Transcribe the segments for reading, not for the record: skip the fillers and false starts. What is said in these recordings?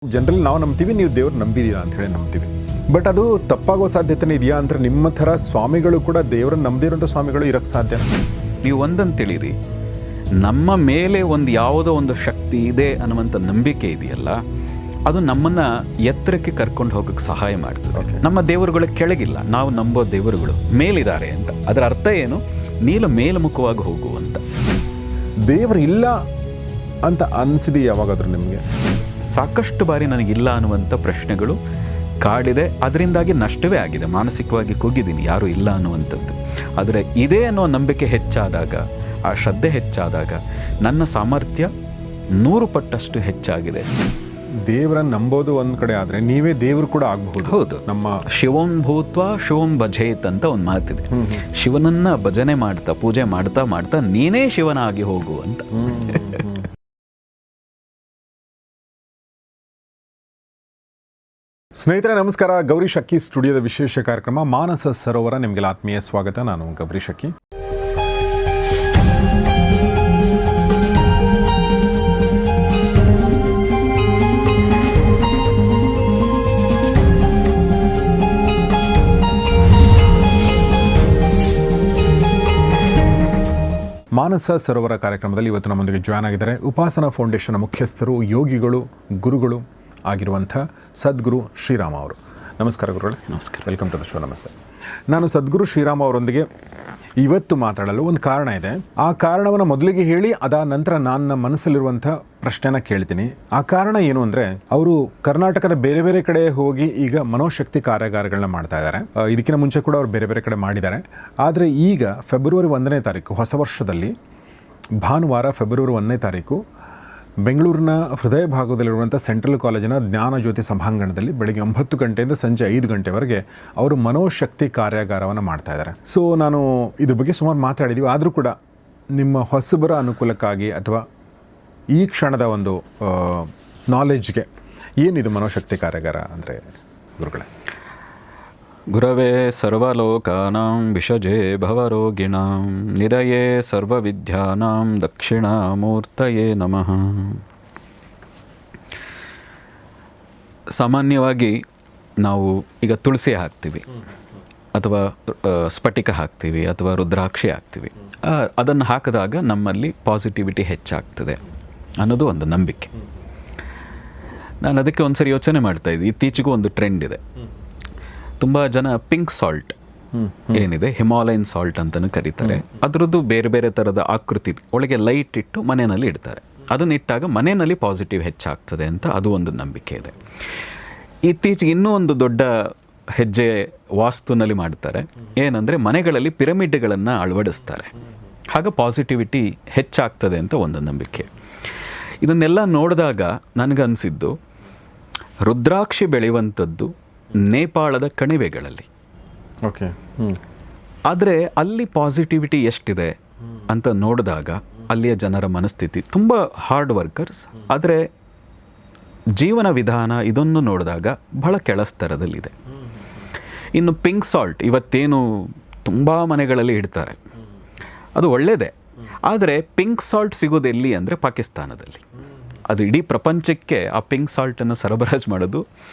Generally ನಾವು ನಂಬ್ತೀವಿ, ನೀವು ದೇವ್ರು ನಂಬಿದೀರಾ ಅಂತ ಹೇಳಿ ನಂಬ್ತೀವಿ. ಬಟ್ ಅದು ತಪ್ಪಾಗೋ ಸಾಧ್ಯತೆನೇ ಇದೆಯಾ ಅಂತ ನಿಮ್ಮ ಥರ ಸ್ವಾಮಿಗಳು ಕೂಡ ದೇವ್ರನ್ನ ನಂಬದಿರೋಂಥ ಸ್ವಾಮಿಗಳು ಇರೋಕ್ಕೆ ಸಾಧ್ಯ? ನೀವು ಒಂದಂತ ತಿಳಿರಿ, ನಮ್ಮ ಮೇಲೆ ಒಂದು ಯಾವುದೋ ಒಂದು ಶಕ್ತಿ ಇದೆ ಅನ್ನುವಂಥ ನಂಬಿಕೆ ಇದೆಯಲ್ಲ, ಅದು ನಮ್ಮನ್ನು ಎತ್ತರಕ್ಕೆ ಕರ್ಕೊಂಡು ಹೋಗೋಕ್ಕೆ ಸಹಾಯ ಮಾಡ್ತದೆ. ನಮ್ಮ ದೇವರುಗಳ ಕೆಳಗಿಲ್ಲ, ನಾವು ನಂಬೋ ದೇವರುಗಳು ಮೇಲಿದ್ದಾರೆ ಅಂತ. ಅದರ ಅರ್ಥ ಏನು? ನೀನು ಮೇಲ್ಮುಖವಾಗಿ ಹೋಗು ಅಂತ. ದೇವರು ಇಲ್ಲ ಅಂತ ಅನಿಸಿದೆ ಯಾವಾಗಾದ್ರೂ ನಿಮಗೆ? ಸಾಕಷ್ಟು ಬಾರಿ ನನಗಿಲ್ಲ ಅನ್ನುವಂಥ ಪ್ರಶ್ನೆಗಳು ಕಾಡಿದೆ. ಅದರಿಂದಾಗಿ ನಷ್ಟವೇ ಆಗಿದೆ, ಮಾನಸಿಕವಾಗಿ ಕುಗ್ಗಿದ್ದೀನಿ ಯಾರೂ ಇಲ್ಲ ಅನ್ನುವಂಥದ್ದು. ಆದರೆ ಇದೇ ಅನ್ನೋ ನಂಬಿಕೆ ಹೆಚ್ಚಾದಾಗ, ಆ ಶ್ರದ್ಧೆ ಹೆಚ್ಚಾದಾಗ ನನ್ನ ಸಾಮರ್ಥ್ಯ 100 ಪಟ್ಟಷ್ಟು ಹೆಚ್ಚಾಗಿದೆ. ದೇವರನ್ನ ನಂಬೋದು ಒಂದು ಕಡೆ ಆದರೆ ನೀವೇ ದೇವರು ಕೂಡ ಆಗಬಹುದು. ಹೌದು, ನಮ್ಮ ಶಿವಂ ಭೂತ್ವ ಶಿವಂ ಭಜೇತ್ ಅಂತ ಒಂದು ಮಾತಿದೆ. ಶಿವನನ್ನ ಭಜನೆ ಮಾಡ್ತಾ ಪೂಜೆ ಮಾಡ್ತಾ ಮಾಡ್ತಾ ನೀನೇ ಶಿವನಾಗಿ ಹೋಗು ಅಂತ. ಸ್ನೇಹಿತರೆ ನಮಸ್ಕಾರ. ಗೌರಿ ಶಕ್ಕಿ ಸ್ಟುಡಿಯೋದ ವಿಶೇಷ ಕಾರ್ಯಕ್ರಮ ಮಾನಸ ಸರೋವರ ನಿಮಗೆಲ್ಲ ಆತ್ಮೀಯ ಸ್ವಾಗತ. ನಾನು ಗೌರಿ ಶಕ್ಕಿ. ಮಾನಸ ಸರೋವರ ಕಾರ್ಯಕ್ರಮದಲ್ಲಿ ಇವತ್ತು ನಮ್ಮೊಂದಿಗೆ ಜಾಯ್ನ್ ಆಗಿದ್ದಾರೆ ಉಪಾಸನಾ ಫೌಂಡೇಶನ್ ಮುಖ್ಯಸ್ಥರು, ಯೋಗಿಗಳು, ಗುರುಗಳು ಆಗಿರುವಂಥ ಸದ್ಗುರು ಶ್ರೀರಾಮ ಅವರು. ನಮಸ್ಕಾರ ಗುರುಗಳೇ. ನಮಸ್ಕಾರ, ವೆಲ್ಕಮ್ ಟು ದ ಶೋ. ನಮಸ್ತೆ. ನಾನು ಸದ್ಗುರು ಶ್ರೀರಾಮ ಅವರೊಂದಿಗೆ ಇವತ್ತು ಮಾತಾಡಲು ಒಂದು ಕಾರಣ ಇದೆ. ಆ ಕಾರಣವನ್ನು ಮೊದಲಿಗೆ ಹೇಳಿ ಅದಾದ ನಂತರ ನನ್ನ ಮನಸ್ಸಲ್ಲಿರುವಂಥ ಪ್ರಶ್ನೆನ ಕೇಳ್ತೀನಿ. ಆ ಕಾರಣ ಏನು ಅಂದರೆ, ಅವರು ಕರ್ನಾಟಕದ ಬೇರೆ ಬೇರೆ ಕಡೆ ಹೋಗಿ ಈಗ ಮನೋಶಕ್ತಿ ಕಾರ್ಯಾಗಾರಗಳನ್ನ ಮಾಡ್ತಾ ಇದ್ದಾರೆ. ಇದಕ್ಕಿಂತ ಮುಂಚೆ ಕೂಡ ಅವರು ಬೇರೆ ಬೇರೆ ಕಡೆ ಮಾಡಿದ್ದಾರೆ. ಆದರೆ ಈಗ ಫೆಬ್ರವರಿ 1ನೇ ತಾರೀಕು, ಹೊಸ ವರ್ಷದಲ್ಲಿ ಭಾನುವಾರ ಫೆಬ್ರವರಿ 1ನೇ ತಾರೀಕು ಬೆಂಗಳೂರಿನ ಹೃದಯ ಭಾಗದಲ್ಲಿರುವಂಥ ಸೆಂಟ್ರಲ್ ಕಾಲೇಜಿನ ಜ್ಞಾನಜ್ಯೋತಿ ಸಭಾಂಗಣದಲ್ಲಿ ಬೆಳಗ್ಗೆ 9 ಗಂಟೆಯಿಂದ ಸಂಜೆ 5 ಗಂಟೆವರೆಗೆ ಅವರು ಮನೋಶಕ್ತಿ ಕಾರ್ಯಾಗಾರವನ್ನು ಮಾಡ್ತಾ ಇದ್ದಾರೆ. ಸೊ ನಾನು ಇದ್ರ ಬಗ್ಗೆ ಸುಮಾರು ಮಾತಾಡಿದ್ದೀವಿ. ಆದರೂ ಕೂಡ ನಿಮ್ಮ ಹೊಸಬರ ಅನುಕೂಲಕ್ಕಾಗಿ ಅಥವಾ ಈ ಕ್ಷಣದ ಒಂದು ನಾಲೆಡ್ಜ್ಗೆ ಏನಿದು ಮನೋಶಕ್ತಿ ಕಾರ್ಯಾಗಾರ ಅಂದರೆ ಗುರುಗಳೇ? ಗುರವೇ ಸರ್ವಲೋಕಾನಾಂ ವಿಷಜೇ ಭವರೋಗಿಣಾಂ ನಿಧಯೇ ಸರ್ವವಿದ್ಯಾನಾಂ ದಕ್ಷಿಣಾಮೂರ್ತಯೇ ನಮಃ. ಸಾಮಾನ್ಯವಾಗಿ ನಾವು ಈಗ ತುಳಸಿ ಹಾಕ್ತೀವಿ, ಅಥವಾ ಸ್ಫಟಿಕ ಹಾಕ್ತೀವಿ, ಅಥವಾ ರುದ್ರಾಕ್ಷಿ ಹಾಕ್ತೀವಿ. ಅದನ್ನು ಹಾಕಿದಾಗ ನಮ್ಮಲ್ಲಿ ಪಾಸಿಟಿವಿಟಿ ಹೆಚ್ಚಾಗ್ತದೆ ಅನ್ನೋದು ಒಂದು ನಂಬಿಕೆ. ನಾನು ಅದಕ್ಕೆ ಒಂದು ಸರಿ ಯೋಚನೆ ಮಾಡ್ತಾಯಿದ್ದೆ. ಇತ್ತೀಚೆಗೂ ಒಂದು ಟ್ರೆಂಡ್ ಇದೆ. ತುಂಬ ಜನ ಪಿಂಕ್ ಸಾಲ್ಟ್ ಏನಿದೆ, ಹಿಮಾಲಯನ್ ಸಾಲ್ಟ್ ಅಂತಲೂ ಕರೀತಾರೆ, ಅದರದ್ದು ಬೇರೆ ಬೇರೆ ಥರದ ಆಕೃತಿ ಒಳಗೆ ಲೈಟ್ ಇಟ್ಟು ಮನೆಯಲ್ಲಿ ಇಡ್ತಾರೆ. ಅದನ್ನ ಇಟ್ಟಾಗ ಮನೆಯಲ್ಲಿ ಪಾಸಿಟಿವ್ ಹೆಚ್ಚಾಗ್ತದೆ ಅಂತ ಅದು ಒಂದು ನಂಬಿಕೆ ಇದೆ. ಇತ್ತೀಚೆಗೆ ಇನ್ನೂ ಒಂದು ದೊಡ್ಡ ಹೆಜ್ಜೆ ವಾಸ್ತುನಲ್ಲಿ ಮಾಡ್ತಾರೆ. ಏನಂದರೆ ಮನೆಗಳಲ್ಲಿ ಪಿರಮಿಡ್ಗಳನ್ನು ಅಳವಡಿಸ್ತಾರೆ. ಆಗ ಪಾಸಿಟಿವಿಟಿ ಹೆಚ್ಚಾಗ್ತದೆ ಅಂತ ಒಂದು ನಂಬಿಕೆ. ಇದನ್ನೆಲ್ಲ ನೋಡಿದಾಗ ನನಗನ್ಸಿದ್ದು, ರುದ್ರಾಕ್ಷಿ ಬೆಳೆಯುವಂಥದ್ದು ನೇಪಾಳದ ಕಣಿವೆಗಳಲ್ಲಿ. ಓಕೆ. ಆದರೆ ಅಲ್ಲಿ ಪಾಸಿಟಿವಿಟಿ ಎಷ್ಟಿದೆ ಅಂತ ನೋಡಿದಾಗ ಅಲ್ಲಿಯ ಜನರ ಮನಸ್ಥಿತಿ ತುಂಬ ಹಾರ್ಡ್ ವರ್ಕರ್ಸ್, ಆದರೆ ಜೀವನ ವಿಧಾನ ಇದನ್ನು ನೋಡಿದಾಗ ಬಹಳ ಕೆಳಸ್ತರದಲ್ಲಿದೆ. ಇನ್ನು ಪಿಂಕ್ ಸಾಲ್ಟ್ ಇವತ್ತೇನು ತುಂಬ ಮನೆಗಳಲ್ಲಿ ಇಡ್ತಾರೆ, ಅದು ಒಳ್ಳೆಯದೇ. ಆದರೆ ಪಿಂಕ್ ಸಾಲ್ಟ್ ಸಿಗೋದೆಲ್ಲಿ ಅಂದರೆ ಪಾಕಿಸ್ತಾನದಲ್ಲಿ. ಅದು ಇಡೀ ಪ್ರಪಂಚಕ್ಕೆ ಆ ಪಿಂಕ್ ಸಾಲ್ಟನ್ನು ಸರಬರಾಜು ಮಾಡೋದು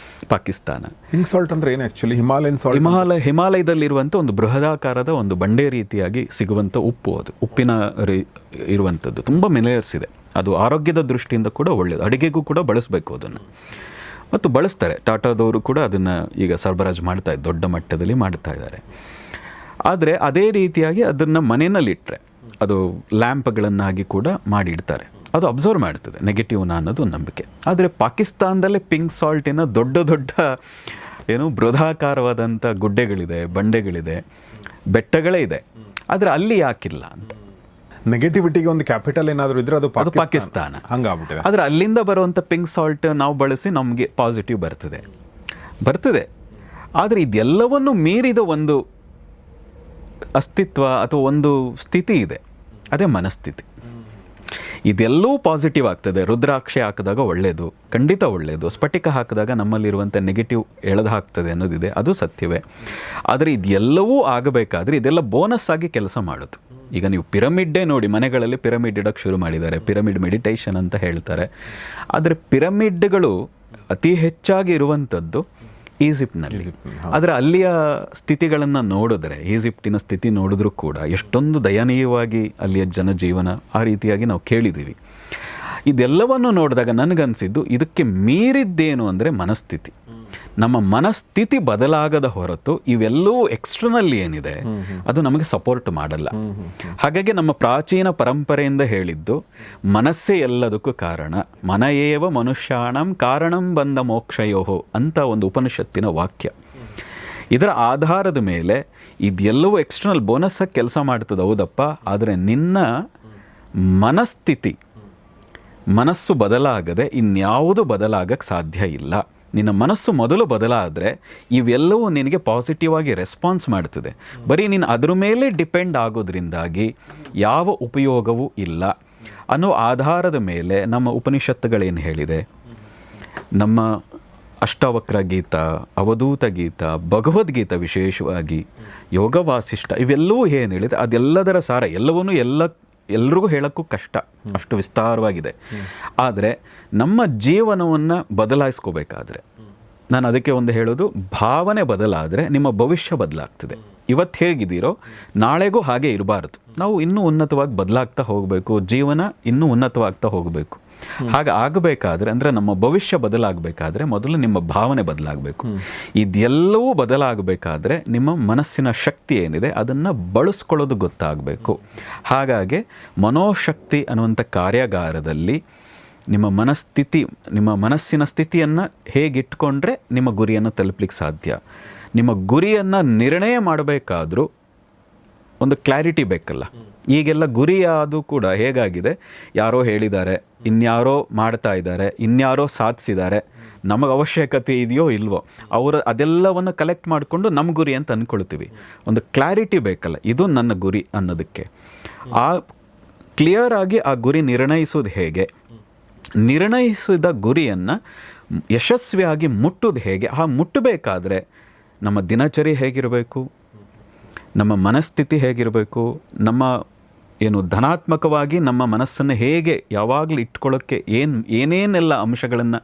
ಪಾಕಿಸ್ತಾನ. ಪಿಂಕ್ ಸಾಲ್ಟ್ ಅಂದರೆ ಏನು ಆ್ಯಕ್ಚುಲಿ? Himalayan salt. ಹಿಮಾಲಯದಲ್ಲಿರುವಂಥ ಒಂದು ಬೃಹದಾಕಾರದ ಒಂದು ಬಂಡೆ ರೀತಿಯಾಗಿ ಸಿಗುವಂಥ ಉಪ್ಪು, ಅದು ಉಪ್ಪಿನ ಇರುವಂಥದ್ದು. ತುಂಬ ಮಿನರಲ್ಸ್ ಇದೆ. ಅದು ಆರೋಗ್ಯದ ದೃಷ್ಟಿಯಿಂದ ಕೂಡ ಒಳ್ಳೆಯದು. ಅಡುಗೆಗೂ ಕೂಡ ಬಳಸಬೇಕು ಅದನ್ನು, ಮತ್ತು ಬಳಸ್ತಾರೆ. ಟಾಟಾದವರು ಕೂಡ ಅದನ್ನು ಈಗ ಸರಬರಾಜು ಮಾಡ್ತಾ ಇದ್ದಾರೆ, ದೊಡ್ಡ ಮಟ್ಟದಲ್ಲಿ ಮಾಡ್ತಾ ಇದ್ದಾರೆ. ಆದರೆ ಅದೇ ರೀತಿಯಾಗಿ ಅದನ್ನು ಮನೆಯಲ್ಲಿಟ್ಟರೆ ಅದು ಲ್ಯಾಂಪ್ಗಳನ್ನಾಗಿ ಕೂಡ ಮಾಡಿಡ್ತಾರೆ. ಅದು ಅಬ್ಸರ್ವ್ ಮಾಡ್ತದೆ ನೆಗೆಟಿವ್ನ ಅನ್ನೋದು ಒಂದು ನಂಬಿಕೆ. ಆದರೆ ಪಾಕಿಸ್ತಾನದಲ್ಲೇ ಪಿಂಕ್ ಸಾಲ್ಟಿನ ದೊಡ್ಡ ದೊಡ್ಡ ಏನು ಬೃಹದಾಕಾರವಾದಂಥ ಗುಡ್ಡೆಗಳಿದೆ, ಬಂಡೆಗಳಿದೆ, ಬೆಟ್ಟಗಳೇ ಇದೆ. ಆದರೆ ಅಲ್ಲಿ ಯಾಕಿಲ್ಲ ಅಂತ. ನೆಗೆಟಿವಿಟಿಗೆ ಒಂದು ಕ್ಯಾಪಿಟಲ್ ಏನಾದರೂ ಇದ್ರೆ ಅದು ಪಾಕಿಸ್ತಾನ. ಹಂಗಾಗ್ಬಿಟ್ಟಿದೆ. ಆದರೆ ಅಲ್ಲಿಂದ ಬರುವಂಥ ಪಿಂಕ್ ಸಾಲ್ಟ್ ನಾವು ಬಳಸಿ ನಮಗೆ ಪಾಸಿಟಿವ್ ಬರ್ತದೆ. ಆದರೆ ಇದೆಲ್ಲವನ್ನು ಮೀರಿದ ಒಂದು ಅಸ್ತಿತ್ವ ಅಥವಾ ಒಂದು ಸ್ಥಿತಿ ಇದೆ, ಅದೇ ಮನಸ್ಥಿತಿ. ಇದೆಲ್ಲವೂ ಪಾಸಿಟಿವ್ ಆಗ್ತದೆ. ರುದ್ರಾಕ್ಷಿ ಹಾಕಿದಾಗ ಒಳ್ಳೆಯದು, ಖಂಡಿತ ಒಳ್ಳೆಯದು. ಸ್ಫಟಿಕ ಹಾಕಿದಾಗ ನಮ್ಮಲ್ಲಿರುವಂಥ ನೆಗೆಟಿವ್ ಎಳೆದು ಹಾಕ್ತದೆ ಅನ್ನೋದಿದೆ, ಅದು ಸತ್ಯವೇ. ಆದರೆ ಇದೆಲ್ಲವೂ ಆಗಬೇಕಾದ್ರೆ ಇದೆಲ್ಲ ಬೋನಸ್ ಆಗಿ ಕೆಲಸ ಮಾಡೋದು. ಈಗ ನೀವು ಪಿರಮಿಡ್ಡೇ ನೋಡಿ, ಮನೆಗಳಲ್ಲಿ ಪಿರಮಿಡ್ ಇಡೋಕ್ಕೆ ಶುರು ಮಾಡಿದ್ದಾರೆ. ಪಿರಮಿಡ್ ಮೆಡಿಟೇಷನ್ ಅಂತ ಹೇಳ್ತಾರೆ. ಆದರೆ ಪಿರಮಿಡ್ಗಳು ಅತಿ ಹೆಚ್ಚಾಗಿ ಇರುವಂಥದ್ದು ಈಜಿಪ್ಟ್ನಲ್ಲಿ. ಆದರೆ ಅಲ್ಲಿಯ ಸ್ಥಿತಿಗಳನ್ನು ನೋಡಿದ್ರೆ, ಈಜಿಪ್ಟಿನ ಸ್ಥಿತಿ ನೋಡಿದ್ರೂ ಕೂಡ ಎಷ್ಟೊಂದು ದಯನೀಯವಾಗಿ ಅಲ್ಲಿಯ ಜನಜೀವನ ಆ ರೀತಿಯಾಗಿ ನಾವು ಕೇಳಿದ್ದೀವಿ. ಇದೆಲ್ಲವನ್ನು ನೋಡಿದಾಗ ನನಗನ್ಸಿದ್ದು ಇದಕ್ಕೆ ಮೀರಿದ್ದೇನು ಅಂದರೆ ಮನಸ್ಥಿತಿ. ನಮ್ಮ ಮನಸ್ಥಿತಿ ಬದಲಾಗದ ಹೊರತು ಇವೆಲ್ಲವೂ ಎಕ್ಸ್ಟರ್ನಲ್ ಏನಿದೆ ಅದು ನಮಗೆ ಸಪೋರ್ಟ್ ಮಾಡಲ್ಲ. ಹಾಗಾಗಿ ನಮ್ಮ ಪ್ರಾಚೀನ ಪರಂಪರೆಯಿಂದ ಹೇಳಿದ್ದು ಮನಸ್ಸೇ ಎಲ್ಲದಕ್ಕೂ ಕಾರಣ, ಮನಯೇವ ಮನುಷ್ಯಾಣಂ ಕಾರಣಂ ಬಂದ ಮೋಕ್ಷಯೋಹೋ ಅಂತ ಒಂದು ಉಪನಿಷತ್ತಿನ ವಾಕ್ಯ. ಇದರ ಆಧಾರದ ಮೇಲೆ ಇದೆಲ್ಲವೂ ಎಕ್ಸ್ಟರ್ನಲ್ ಬೋನಸ್ಸಾಗಿ ಕೆಲಸ ಮಾಡ್ತದೆ, ಹೌದಪ್ಪ. ಆದರೆ ನಿನ್ನ ಮನಸ್ಥಿತಿ, ಮನಸ್ಸು ಬದಲಾಗದೆ ಇನ್ಯಾವುದು ಬದಲಾಗಕ್ಕೆ ಸಾಧ್ಯ ಇಲ್ಲ. ನಿನ್ನ ಮನಸ್ಸು ಮೊದಲು ಬದಲಾದರೆ ಇವೆಲ್ಲವೂ ನಿನಗೆ ಪಾಸಿಟಿವ್ ಆಗಿ ರೆಸ್ಪಾನ್ಸ್ ಮಾಡ್ತದೆ. ಬರೀ ನೀನು ಅದ್ರ ಮೇಲೆ ಡಿಪೆಂಡ್ ಆಗೋದ್ರಿಂದಾಗಿ ಯಾವ ಉಪಯೋಗವೂ ಇಲ್ಲ ಅನ್ನೋ ಆಧಾರದ ಮೇಲೆ ನಮ್ಮ ಉಪನಿಷತ್ತುಗಳೇನು ಹೇಳಿದೆ, ನಮ್ಮ ಅಷ್ಟಾವಕ್ರ ಗೀತಾ, ಅವಧೂತ ಗೀತಾ, ಭಗವದ್ಗೀತಾ, ವಿಶೇಷವಾಗಿ ಯೋಗ ವಾಸಿಷ್ಠ, ಇವೆಲ್ಲವೂ ಏನು ಹೇಳಿದೆ ಅದೆಲ್ಲದರ ಸಾರ. ಎಲ್ಲವನ್ನೂ ಎಲ್ರಿಗೂ ಹೇಳೋಕ್ಕೂ ಕಷ್ಟ, ಅಷ್ಟು ವಿಸ್ತಾರವಾಗಿದೆ. ಆದರೆ ನಮ್ಮ ಜೀವನವನ್ನು ಬದಲಾಯಿಸ್ಕೋಬೇಕಾದ್ರೆ, ನಾನು ಅದಕ್ಕೆ ಒಂದು ಹೇಳೋದು, ಭಾವನೆ ಬದಲಾದರೆ ನಿಮ್ಮ ಭವಿಷ್ಯ ಬದಲಾಗ್ತದೆ. ಇವತ್ತು ಹೇಗಿದ್ದೀರೋ ನಾಳೆಗೂ ಹಾಗೆ ಇರಬಾರ್ದು. ನಾವು ಇನ್ನೂ ಉನ್ನತವಾಗಿ ಬದಲಾಗ್ತಾ ಹೋಗಬೇಕು, ಜೀವನ ಇನ್ನೂ ಉನ್ನತವಾಗ್ತಾ ಹೋಗಬೇಕು. ಹಾಗೆ ಆಗಬೇಕಾದ್ರೆ, ಅಂದರೆ ನಮ್ಮ ಭವಿಷ್ಯ ಬದಲಾಗಬೇಕಾದ್ರೆ ಮೊದಲು ನಿಮ್ಮ ಭಾವನೆ ಬದಲಾಗಬೇಕು. ಇದೆಲ್ಲವೂ ಬದಲಾಗಬೇಕಾದ್ರೆ ನಿಮ್ಮ ಮನಸ್ಸಿನ ಶಕ್ತಿ ಏನಿದೆ ಅದನ್ನು ಬಳಸ್ಕೊಳ್ಳೋದು ಗೊತ್ತಾಗಬೇಕು. ಹಾಗಾಗಿ ಮನೋಶಕ್ತಿ ಅನ್ನುವಂಥ ಕಾರ್ಯಾಗಾರದಲ್ಲಿ ನಿಮ್ಮ ಮನಸ್ಸಿನ ಸ್ಥಿತಿಯನ್ನು ಹೇಗಿಟ್ಕೊಂಡ್ರೆ ನಿಮ್ಮ ಗುರಿಯನ್ನು ತಲುಪಲಿಕ್ಕೆ ಸಾಧ್ಯ. ನಿಮ್ಮ ಗುರಿಯನ್ನು ನಿರ್ಣಯ ಮಾಡಬೇಕಾದ್ರೂ ಒಂದು ಕ್ಲಾರಿಟಿ ಬೇಕಲ್ಲ. ಈಗೆಲ್ಲ ಗುರಿ ಅದು ಕೂಡ ಹೇಗಾಗಿದೆ, ಯಾರೋ ಹೇಳಿದ್ದಾರೆ, ಇನ್ಯಾರೋ ಮಾಡ್ತಾ ಇದ್ದಾರೆ, ಇನ್ಯಾರೋ ಸಾಧಿಸಿದ್ದಾರೆ, ನಮಗೆ ಅವಶ್ಯಕತೆ ಇದೆಯೋ ಇಲ್ವೋ, ಅವರು ಅದೆಲ್ಲವನ್ನು ಕಲೆಕ್ಟ್ ಮಾಡಿಕೊಂಡು ನಮ್ಮ ಗುರಿ ಅಂತ ಅಂದ್ಕೊಳ್ತೀವಿ. ಒಂದು ಕ್ಲಾರಿಟಿ ಬೇಕಲ್ಲ, ಇದು ನನ್ನ ಗುರಿ ಅನ್ನೋದಕ್ಕೆ. ಆ ಕ್ಲಿಯರ್ ಆಗಿ ಆ ಗುರಿ ನಿರ್ಣಯಿಸೋದು ಹೇಗೆ, ನಿರ್ಣಯಿಸಿದ ಗುರಿಯನ್ನು ಯಶಸ್ವಿಯಾಗಿ ಮುಟ್ಟೋದು ಹೇಗೆ, ಆ ಮುಟ್ಟಬೇಕಾದ್ರೆ ನಮ್ಮ ದಿನಚರಿ ಹೇಗಿರಬೇಕು, ನಮ್ಮ ಮನಸ್ಥಿತಿ ಹೇಗಿರಬೇಕು, ನಮ್ಮ ಧನಾತ್ಮಕವಾಗಿ ನಮ್ಮ ಮನಸ್ಸನ್ನು ಹೇಗೆ ಯಾವಾಗಲೂ ಇಟ್ಕೊಳ್ಳೋಕ್ಕೆ ಏನೇನೆಲ್ಲ ಅಂಶಗಳನ್ನು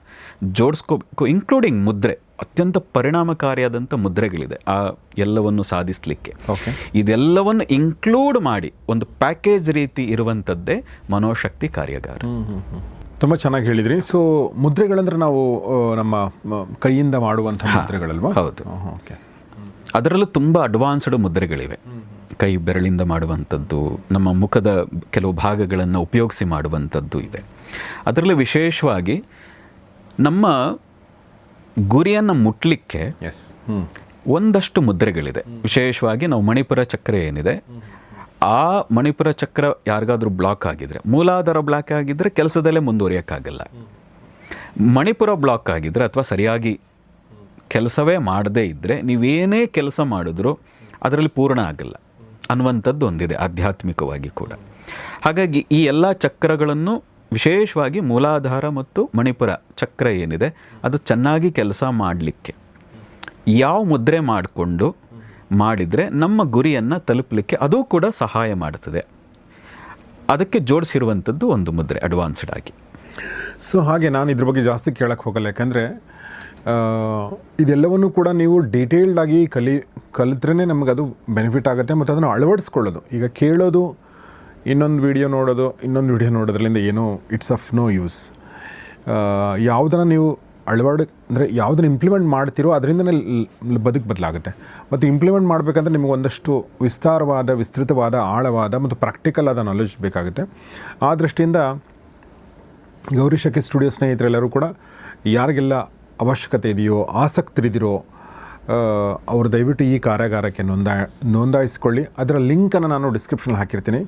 ಜೋಡಿಸ್ಕೋಬೇಕು, ಇನ್ಕ್ಲೂಡಿಂಗ್ ಮುದ್ರೆ. ಅತ್ಯಂತ ಪರಿಣಾಮಕಾರಿಯಾದಂಥ ಮುದ್ರೆಗಳಿದೆ ಆ ಎಲ್ಲವನ್ನು ಸಾಧಿಸಲಿಕ್ಕೆ. ಇದೆಲ್ಲವನ್ನು ಇನ್ಕ್ಲೂಡ್ ಮಾಡಿ ಒಂದು ಪ್ಯಾಕೇಜ್ ರೀತಿ ಇರುವಂಥದ್ದೇ ಮನೋಶಕ್ತಿ ಕಾರ್ಯಾಗಾರ. ತುಂಬ ಚೆನ್ನಾಗಿ ಹೇಳಿದ್ರಿ. ಸೊ ಮುದ್ರೆಗಳಂದ್ರೆ ನಾವು ನಮ್ಮ ಕೈಯಿಂದ ಮಾಡುವಂಥ ಮುದ್ರೆಗಳಲ್ವಾ? ಹೌದು. ಓಕೆ. ಅದರಲ್ಲೂ ತುಂಬ ಅಡ್ವಾನ್ಸ್ಡ್ ಮುದ್ರೆಗಳಿವೆ. ಕೈ ಬೆರಳಿಂದ ಮಾಡುವಂಥದ್ದು, ನಮ್ಮ ಮುಖದ ಕೆಲವು ಭಾಗಗಳನ್ನು ಉಪಯೋಗಿಸಿ ಮಾಡುವಂಥದ್ದು ಇದೆ. ಅದರಲ್ಲೂ ವಿಶೇಷವಾಗಿ ನಮ್ಮ ಗುರಿಯನ್ನು ಮುಟ್ಟಲಿಕ್ಕೆ ಒಂದಷ್ಟು ಮುದ್ರೆಗಳಿದೆ. ವಿಶೇಷವಾಗಿ ನಾವು ಮಣಿಪುರ ಚಕ್ರ ಏನಿದೆ, ಆ ಮಣಿಪುರ ಚಕ್ರ ಯಾರಿಗಾದ್ರೂ ಬ್ಲಾಕ್ ಆಗಿದ್ರೆ, ಮೂಲಾಧಾರ ಬ್ಲಾಕ್ ಆಗಿದ್ದರೆ ಕೆಲಸದಲ್ಲೇ ಮುಂದುವರಿಯೋಕ್ಕಾಗಲ್ಲ. ಮಣಿಪುರ ಬ್ಲಾಕ್ ಆಗಿದ್ರೆ ಅಥವಾ ಸರಿಯಾಗಿ ಕೆಲಸವೇ ಮಾಡದೇ ಇದ್ದರೆ ನೀವೇನೇ ಕೆಲಸ ಮಾಡಿದ್ರೂ ಅದರಲ್ಲಿ ಪೂರ್ಣ ಆಗಲ್ಲ ಅನ್ನುವಂಥದ್ದು ಒಂದಿದೆ ಆಧ್ಯಾತ್ಮಿಕವಾಗಿ ಕೂಡ. ಹಾಗಾಗಿ ಈ ಎಲ್ಲ ಚಕ್ರಗಳನ್ನು ವಿಶೇಷವಾಗಿ ಮೂಲಾಧಾರ ಮತ್ತು ಮಣಿಪುರ ಚಕ್ರ ಏನಿದೆ ಅದು ಚೆನ್ನಾಗಿ ಕೆಲಸ ಮಾಡಲಿಕ್ಕೆ ಯಾವ ಮುದ್ರೆ ಮಾಡಿದರೆ ನಮ್ಮ ಗುರಿಯನ್ನು ತಲುಪಲಿಕ್ಕೆ ಅದು ಕೂಡ ಸಹಾಯ ಮಾಡ್ತದೆ. ಅದಕ್ಕೆ ಜೋಡಿಸಿರುವಂಥದ್ದು ಒಂದು ಮುದ್ರೆ ಅಡ್ವಾನ್ಸ್ಡ್ ಆಗಿ. ಸೊ ಹಾಗೆ ನಾನು ಇದ್ರ ಬಗ್ಗೆ ಜಾಸ್ತಿ ಕೇಳಕ್ಕೆ ಹೋಗಲ್ಲ, ಯಾಕಂದರೆ ಇದೆಲ್ಲವನ್ನೂ ಕೂಡ ನೀವು ಡೀಟೇಲ್ಡಾಗಿ ಕಲಿತ್ರೇ ನಮಗೆ ಅದು ಬೆನಿಫಿಟ್ ಆಗುತ್ತೆ ಮತ್ತು ಅದನ್ನು ಅಳವಡಿಸ್ಕೊಳ್ಳೋದು. ಈಗ ಕೇಳೋದು, ಇನ್ನೊಂದು ವಿಡಿಯೋ ನೋಡೋದ್ರಲ್ಲಿಂದ ಏನೋ ಇಟ್ಸ್ ಆಫ್ ನೋ ಯೂಸ್. ಯಾವುದನ್ನು ನೀವು ಅಂದರೆ ಯಾವುದನ್ನು ಇಂಪ್ಲಿಮೆಂಟ್ ಮಾಡ್ತಿರೋ ಅದರಿಂದನೇ ಬದಲಾಗುತ್ತೆ. ಮತ್ತು ಇಂಪ್ಲಿಮೆಂಟ್ ಮಾಡಬೇಕಂದ್ರೆ ನಿಮಗೆ ಒಂದಷ್ಟು ವಿಸ್ತೃತವಾದ ಆಳವಾದ ಮತ್ತು ಪ್ರಾಕ್ಟಿಕಲ್ ಆದ ನಾಲೆಜ್ ಬೇಕಾಗುತ್ತೆ. ಆ ದೃಷ್ಟಿಯಿಂದ ಗೌರಿಶಕ್ತಿ ಸ್ಟುಡಿಯೋ ಸ್ನೇಹಿತರೆಲ್ಲರೂ ಕೂಡ ಯಾರಿಗೆಲ್ಲ ಅವಶ್ಯಕತೆ ಇದೆಯೋ, ಆಸಕ್ತರಿದಿರೋ ಅವರು ದಯವಿಟ್ಟು ಈ ಕಾರ್ಯಾಗಾರಕ್ಕೆ ನೋಂದಾಯಿಸ್ಕೊಳ್ಳಿ. ಅದರ ಲಿಂಕನ್ನು ನಾನು ಡಿಸ್ಕ್ರಿಪ್ಷನಲ್ಲಿ ಹಾಕಿರ್ತೀನಿ.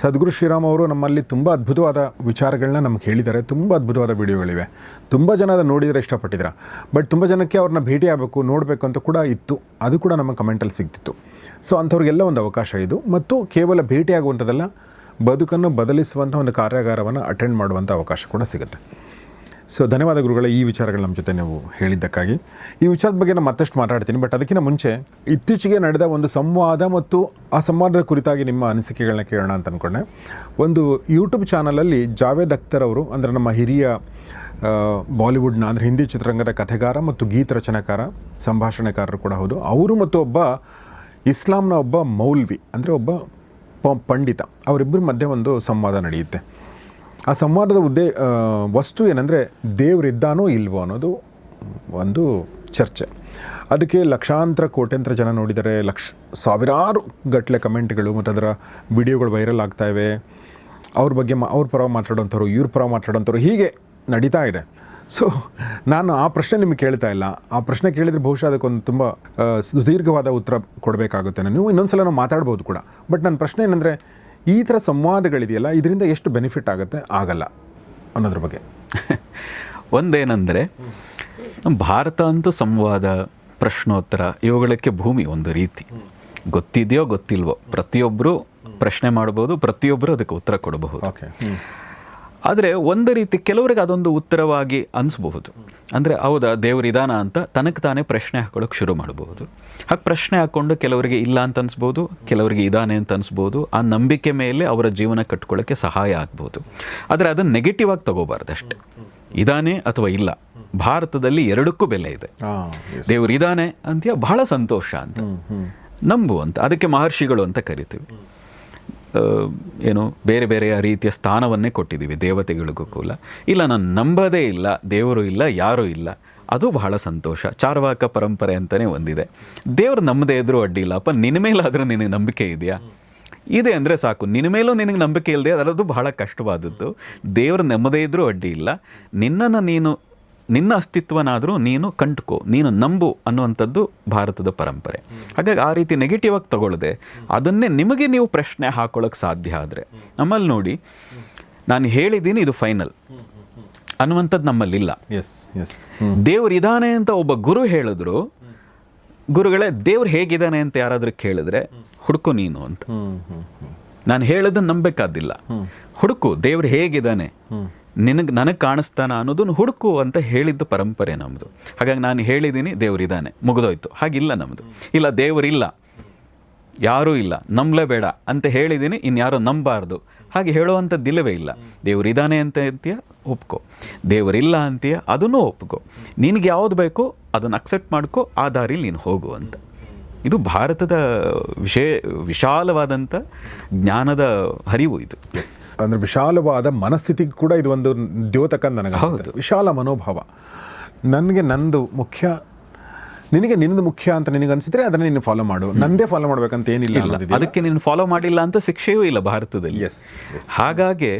ಸದ್ಗುರು ಶ್ರೀರಾಮ್ ಅವರು ನಮ್ಮಲ್ಲಿ ತುಂಬ ಅದ್ಭುತವಾದ ವಿಚಾರಗಳನ್ನ ನಮ್ಗೆ ಹೇಳಿದ್ದಾರೆ. ತುಂಬ ಅದ್ಭುತವಾದ ವಿಡಿಯೋಗಳಿವೆ. ತುಂಬ ಜನ ಅದನ್ನು ನೋಡಿದರೆ ಇಷ್ಟಪಟ್ಟಿದ್ದಾರೆ. ಬಟ್ ತುಂಬ ಜನಕ್ಕೆ ಅವ್ರನ್ನ ಭೇಟಿ ಆಗಬೇಕು, ನೋಡಬೇಕು ಅಂತ ಕೂಡ ಇತ್ತು. ಅದು ಕೂಡ ನಮ್ಮ ಕಮೆಂಟಲ್ಲಿ ಸಿಗ್ತಿತ್ತು. ಸೊ ಅಂಥವ್ರಿಗೆಲ್ಲ ಒಂದು ಅವಕಾಶ ಇದು. ಮತ್ತು ಕೇವಲ ಭೇಟಿ ಆಗುವಂಥದ್ದಲ್ಲ, ಬದುಕನ್ನು ಬದಲಿಸುವಂಥ ಒಂದು ಕಾರ್ಯಾಗಾರವನ್ನು ಅಟೆಂಡ್ ಮಾಡುವಂಥ ಅವಕಾಶ ಕೂಡ ಸಿಗುತ್ತೆ. ಸೊ ಧನ್ಯವಾದ ಗುರುಗಳೇ, ಈ ವಿಚಾರಗಳು ನಮ್ಮ ಜೊತೆ ನೀವು ಹೇಳಿದ್ದಕ್ಕಾಗಿ. ಈ ವಿಚಾರದ ಬಗ್ಗೆ ನಾನು ಮತ್ತಷ್ಟು ಮಾತಾಡ್ತೀನಿ. ಬಟ್ ಅದಕ್ಕಿಂತ ಮುಂಚೆ ಇತ್ತೀಚೆಗೆ ನಡೆದ ಒಂದು ಸಂವಾದ ಮತ್ತು ಆ ಸಂವಾದದ ಕುರಿತಾಗಿ ನಿಮ್ಮ ಅನಿಸಿಕೆಗಳನ್ನ ಕೇಳೋಣ ಅಂತ ಅಂದ್ಕೊಂಡೆ. ಒಂದು ಯೂಟ್ಯೂಬ್ ಚಾನಲಲ್ಲಿ ಜಾವೇದ್ ಅಖ್ತರ್ ಅವರು, ಅಂದರೆ ನಮ್ಮ ಹಿರಿಯ ಬಾಲಿವುಡ್ನ ಅಂದರೆ ಹಿಂದಿ ಚಿತ್ರರಂಗದ ಕಥೆಗಾರ ಮತ್ತು ಗೀತ ರಚನೆಕಾರ, ಸಂಭಾಷಣೆಕಾರರು ಕೂಡ ಹೌದು, ಅವರು ಮತ್ತು ಒಬ್ಬ ಇಸ್ಲಾಂನ ಒಬ್ಬ ಮೌಲ್ವಿ ಅಂದರೆ ಒಬ್ಬ ಪಂಡಿತ, ಅವರಿಬ್ಬರ ಮಧ್ಯೆ ಒಂದು ಸಂವಾದ ನಡೆಯುತ್ತೆ. ಆ ಸಂವಾದದ ವಸ್ತು ಏನಂದರೆ ದೇವರಿದ್ದಾನೋ ಇಲ್ವೋ ಅನ್ನೋದು ಒಂದು ಚರ್ಚೆ. ಅದಕ್ಕೆ ಲಕ್ಷಾಂತರ ಕೋಟ್ಯಂತರ ಜನ ನೋಡಿದರೆ, ಸಾವಿರಾರು ಗಟ್ಟಲೆ ಕಮೆಂಟ್ಗಳು ಮತ್ತು ಅದರ ವಿಡಿಯೋಗಳು ವೈರಲ್ ಆಗ್ತಾಯಿವೆ. ಅವ್ರ ಬಗ್ಗೆ ಅವ್ರ ಪರ ಮಾತಾಡೋಂಥವ್ರು, ಇವ್ರ ಪರ ಮಾತಾಡೋಂಥವ್ರು, ಹೀಗೆ ನಡೀತಾ ಇದೆ. ಸೊ ನಾನು ಆ ಪ್ರಶ್ನೆ ನಿಮಗೆ ಕೇಳ್ತಾ ಇಲ್ಲ. ಆ ಪ್ರಶ್ನೆ ಕೇಳಿದರೆ ಬಹುಶಃ ಅದಕ್ಕೊಂದು ತುಂಬ ಸುದೀರ್ಘವಾದ ಉತ್ತರ ಕೊಡಬೇಕಾಗುತ್ತೆ. ನೀವು ಇನ್ನೊಂದು ಸಲ ನಾವು ಮಾತಾಡ್ಬೋದು ಕೂಡ. ಬಟ್ ನನ್ನ ಪ್ರಶ್ನೆ ಏನಂದರೆ, ಈ ಥರ ಸಂವಾದಗಳಿದೆಯಲ್ಲ, ಇದರಿಂದ ಎಷ್ಟು ಬೆನಿಫಿಟ್ ಆಗುತ್ತೆ, ಆಗಲ್ಲ ಅನ್ನೋದ್ರ ಬಗ್ಗೆ. ಒಂದೇನೆಂದರೆ, ಭಾರತ ಅಂತೂ ಸಂವಾದ, ಪ್ರಶ್ನೋತ್ತರ ಇವುಗಳಕ್ಕೆ ಭೂಮಿ ಒಂದು ರೀತಿ. ಗೊತ್ತಿದೆಯೋ ಗೊತ್ತಿಲ್ವೋ, ಪ್ರತಿಯೊಬ್ಬರು ಪ್ರಶ್ನೆ ಮಾಡ್ಬೋದು, ಪ್ರತಿಯೊಬ್ಬರು ಅದಕ್ಕೆ ಉತ್ತರ ಕೊಡಬಹುದು. ಓಕೆ. ಆದರೆ ಒಂದು ರೀತಿ ಕೆಲವರಿಗೆ ಅದೊಂದು ಉತ್ತರವಾಗಿ ಅನಿಸ್ಬಹುದು. ಅಂದರೆ ಹೌದಾ, ದೇವರಿದಾನ ಅಂತ ತನಗೆ ತಾನೇ ಪ್ರಶ್ನೆ ಹಾಕೊಳ್ಳೋಕೆ ಶುರು ಮಾಡಬಹುದು. ಹಾಗೆ ಪ್ರಶ್ನೆ ಹಾಕ್ಕೊಂಡು ಕೆಲವರಿಗೆ ಇಲ್ಲ ಅಂತ ಅನಿಸ್ಬೋದು, ಕೆಲವರಿಗೆ ಇದಾನೆ ಅಂತ ಅನಿಸ್ಬೋದು. ಆ ನಂಬಿಕೆ ಮೇಲೆ ಅವರ ಜೀವನ ಕಟ್ಕೊಳ್ಳೋಕ್ಕೆ ಸಹಾಯ ಆಗ್ಬೋದು. ಆದರೆ ಅದನ್ನು ನೆಗೆಟಿವ್ ಆಗಿ ತಗೋಬಾರ್ದು ಅಷ್ಟೆ. ಇದಾನೆ ಅಥವಾ ಇಲ್ಲ, ಭಾರತದಲ್ಲಿ ಎರಡಕ್ಕೂ ಬೆಲೆ ಇದೆ. ದೇವರಿದಾನೆ ಅಂತೀಯ, ಬಹಳ ಸಂತೋಷ ಅಂತ ನಂಬು ಅಂತ. ಅದಕ್ಕೆ ಮಹರ್ಷಿಗಳು ಅಂತ ಕರಿತೀವಿ. ಏನು ಬೇರೆ ಬೇರೆಯ ರೀತಿಯ ಸ್ಥಾನವನ್ನೇ ಕೊಟ್ಟಿದ್ದೀವಿ ದೇವತೆಗಳಿಗೂ ಕೂಡ. ಇಲ್ಲ, ನಾನು ನಂಬೋದೇ ಇಲ್ಲ, ದೇವರು ಇಲ್ಲ, ಯಾರೂ ಇಲ್ಲ, ಅದು ಬಹಳ ಸಂತೋಷ. ಚಾರ್ವಾಕ ಪರಂಪರೆ ಅಂತಲೇ ಒಂದಿದೆ. ದೇವರು ನಮ್ಮದೇ ಇದ್ರೂ ಅಡ್ಡಿ ಇಲ್ಲಪ್ಪ, ನಿನ್ನ ಮೇಲಾದರೂ ನಿನಗೆ ನಂಬಿಕೆ ಇದೆಯಾ? ಇದೆ ಅಂದರೆ ಸಾಕು. ನಿನ್ನ ಮೇಲೂ ನಿನಗೆ ನಂಬಿಕೆ ಇಲ್ಲದೆ ಅದರದ್ದು ಬಹಳ ಕಷ್ಟವಾದದ್ದು. ದೇವರು ನಮ್ಮದೇ ಇದ್ರೂ ಅಡ್ಡಿ ಇಲ್ಲ, ನಿನ್ನ ಅಸ್ತಿತ್ವನಾದರೂ ನೀನು ಕಂಡುಕೋ, ನೀನು ನಂಬು ಅನ್ನುವಂಥದ್ದು ಭಾರತದ ಪರಂಪರೆ. ಹಾಗಾಗಿ ಆ ರೀತಿ ನೆಗೆಟಿವ್ ಆಗಿ ತಗೊಳ್ಳದೆ ಅದನ್ನೇ ನಿಮಗೆ ನೀವು ಪ್ರಶ್ನೆ ಹಾಕೊಳ್ಳೋಕೆ ಸಾಧ್ಯ ಆದರೆ, ನಮ್ಮಲ್ಲಿ ನೋಡಿ, ನಾನು ಹೇಳಿದ್ದೀನಿ ಇದು ಫೈನಲ್ ಅನ್ನುವಂಥದ್ದು ನಮ್ಮಲ್ಲಿಲ್ಲ. ದೇವರಿದ್ದಾನೆ ಅಂತ ಒಬ್ಬ ಗುರು ಹೇಳಿದ್ರು, ಗುರುಗಳೇ ದೇವ್ರು ಹೇಗಿದ್ದಾನೆ ಅಂತ ಯಾರಾದರೂ ಕೇಳಿದ್ರೆ ಹುಡುಕು ನೀನು ಅಂತ. ನಾನು ಹೇಳೋದನ್ನು ನಂಬೇಕಾದಿಲ್ಲ, ಹುಡುಕು ದೇವ್ರು ಹೇಗಿದ್ದಾನೆ, ನನಗೆ ಕಾಣಿಸ್ತಾನ ಅನ್ನೋದನ್ನು ಹುಡುಕು ಅಂತ ಹೇಳಿದ್ದು ಪರಂಪರೆ ನಮ್ಮದು. ಹಾಗಾಗಿ ನಾನು ಹೇಳಿದ್ದೀನಿ ದೇವರಿದ್ದಾನೆ, ಮುಗಿದೋಯ್ತು. ಹಾಗಿಲ್ಲ ನಮ್ಮದು. ಇಲ್ಲ, ದೇವರಿಲ್ಲ, ಯಾರೂ ಇಲ್ಲ, ನಂಬಲೇಬೇಡ ಅಂತ ಹೇಳಿದ್ದೀನಿ, ಇನ್ಯಾರೋ ನಂಬಾರ್ದು, ಹಾಗೆ ಹೇಳುವಂಥದ್ದಿಲ್ಲವೇ ಇಲ್ಲ. ದೇವರಿದ್ದಾನೆ ಅಂತ ಅಂತೀಯ, ಒಪ್ಕೋ. ದೇವರಿಲ್ಲ ಅಂತೀಯ, ಅದನ್ನೂ ಒಪ್ಕೋ. ನಿನಗೆ ಯಾವುದು ಬೇಕೋ ಅದನ್ನು ಅಕ್ಸೆಪ್ಟ್ ಮಾಡ್ಕೋ, ಆ ದಾರಿಲಿ ನೀನು ಹೋಗು ಅಂತ. ಇದು ಭಾರತದ ವಿಶಾಲವಾದಂಥ ಜ್ಞಾನದ ಹರಿವು ಇದು. ಅಂದರೆ ವಿಶಾಲವಾದ ಮನಸ್ಥಿತಿಗೆ ಕೂಡ ಇದು ಒಂದು ದ್ಯೋತಕ ನನಗೆ. ಹೌದು, ವಿಶಾಲ ಮನೋಭಾವ. ನನಗೆ ನಂದು ಮುಖ್ಯ, ನಿನಗೆ ನಿನ್ನದು ಮುಖ್ಯ ಅಂತ ನಿನಗೆ ಅನಿಸಿದ್ರೆ ಅದನ್ನು ನೀನು ಫಾಲೋ ಮಾಡು, ನಂದೇ ಫಾಲೋ ಮಾಡ್ಬೇಕಂತ ಏನಿಲ್ಲ. ಅದಕ್ಕೆ ನೀನು ಫಾಲೋ ಮಾಡಿಲ್ಲ ಅಂತ ಶಿಕ್ಷೆಯೂ ಇಲ್ಲ ಭಾರತದಲ್ಲಿ. ಹಾಗಾಗಿ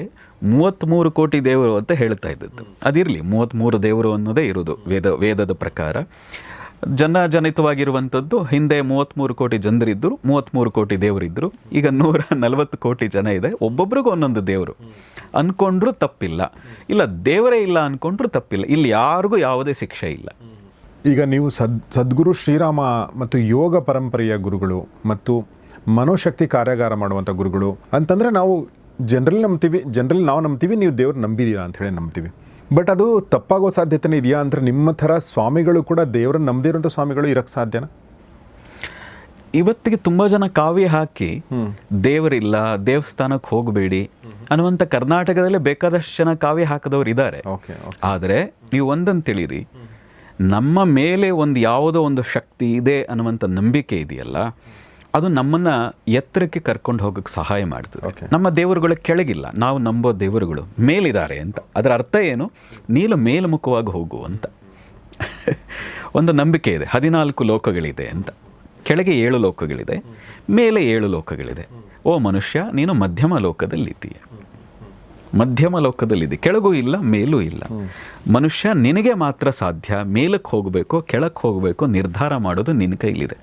33 ಕೋಟಿ ದೇವರು ಅಂತ ಹೇಳ್ತಾ ಇದ್ದದ್ದು ಅದಿರಲಿ. 33 ದೇವರು ಅನ್ನೋದೇ ಇರೋದು ವೇದದ ಪ್ರಕಾರ. ಜನಜನಿತವಾಗಿರುವಂಥದ್ದು ಹಿಂದೆ 33 ಕೋಟಿ ಜನರಿದ್ದರು, 33 ಕೋಟಿ ದೇವರಿದ್ದರು. ಈಗ 140 ಕೋಟಿ ಜನ ಇದೆ, ಒಬ್ಬೊಬ್ರಿಗೂ ಒಂದೊಂದು ದೇವರು. ಅಂದ್ಕೊಂಡ್ರೂ ತಪ್ಪಿಲ್ಲ, ಇಲ್ಲ ದೇವರೇ ಇಲ್ಲ ಅಂದ್ಕೊಂಡ್ರೂ ತಪ್ಪಿಲ್ಲ. ಇಲ್ಲಿ ಯಾರಿಗೂ ಯಾವುದೇ ಶಿಕ್ಷೆ ಇಲ್ಲ. ಈಗ ನೀವು ಸದ್ಗುರು ಶ್ರೀರಾಮ ಮತ್ತು ಯೋಗ ಪರಂಪರೆಯ ಗುರುಗಳು ಮತ್ತು ಮನೋಶಕ್ತಿ ಕಾರ್ಯಾಗಾರ ಮಾಡುವಂಥ ಗುರುಗಳು ಅಂತಂದರೆ ನಾವು ಜನರಲ್ ನಾವು ನಂಬ್ತೀವಿ, ನೀವು ದೇವ್ರು ನಂಬಿದ್ದೀರಾ ಅಂತ ಹೇಳಿ ನಂಬ್ತೀವಿ. ಬಟ್ ಅದು ತಪ್ಪಾಗೋ ಸಾಧ್ಯತೆನೇ ಇದೆಯಾ? ಅಂದರೆ ನಿಮ್ಮ ಥರ ಸ್ವಾಮಿಗಳು ಕೂಡ ದೇವರನ್ನು ನಂಬದಿರೋಂಥ ಸ್ವಾಮಿಗಳು ಇರೋಕ್ಕೆ ಸಾಧ್ಯನಾ? ಇವತ್ತಿಗೆ ತುಂಬ ಜನ ಕಾವ್ಯ ಹಾಕಿ ದೇವರಿಲ್ಲ, ದೇವಸ್ಥಾನಕ್ಕೆ ಹೋಗಬೇಡಿ ಅನ್ನುವಂಥ ಕರ್ನಾಟಕದಲ್ಲೇ ಬೇಕಾದಷ್ಟು ಜನ ಕಾವ್ಯ ಹಾಕಿದವರು ಇದ್ದಾರೆ. ಆದರೆ ನೀವು ಒಂದನ್ನು ತಿಳಿರಿ, ನಮ್ಮ ಮೇಲೆ ಒಂದು ಯಾವುದೋ ಒಂದು ಶಕ್ತಿ ಇದೆ ಅನ್ನುವಂಥ ನಂಬಿಕೆ ಇದೆಯಲ್ಲ, ಅದು ನಮ್ಮನ್ನು ಎತ್ತರಕ್ಕೆ ಕರ್ಕೊಂಡು ಹೋಗೋಕ್ಕೆ ಸಹಾಯ ಮಾಡ್ತದೆ. ನಮ್ಮ ದೇವರುಗಳ ಕೆಳಗಿಲ್ಲ, ನಾವು ನಂಬೋ ದೇವರುಗಳು ಮೇಲಿದ್ದಾರೆ ಅಂತ. ಅದರ ಅರ್ಥ ಏನು? ನೀನು ಮೇಲ್ಮುಖವಾಗಿ ಹೋಗು ಅಂತ ಒಂದು ನಂಬಿಕೆ ಇದೆ. 14 ಲೋಕಗಳಿದೆ ಅಂತ. ಕೆಳಗೆ 7 ಲೋಕಗಳಿದೆ, ಮೇಲೆ 7 ಲೋಕಗಳಿದೆ. ಓ ಮನುಷ್ಯ, ನೀನು ಮಧ್ಯಮ ಲೋಕದಲ್ಲಿದ್ದೀಯ. ಮಧ್ಯಮ ಲೋಕದಲ್ಲಿದೆ, ಕೆಳಗೂ ಇಲ್ಲ ಮೇಲೂ ಇಲ್ಲ. ಮನುಷ್ಯ, ನಿನಗೆ ಮಾತ್ರ ಸಾಧ್ಯ ಮೇಲಕ್ಕೆ ಹೋಗಬೇಕು ಕೆಳಕ್ಕೆ ಹೋಗಬೇಕು ನಿರ್ಧಾರ ಮಾಡೋದು ನಿನ್ನ ಕೈಲಿದೆ.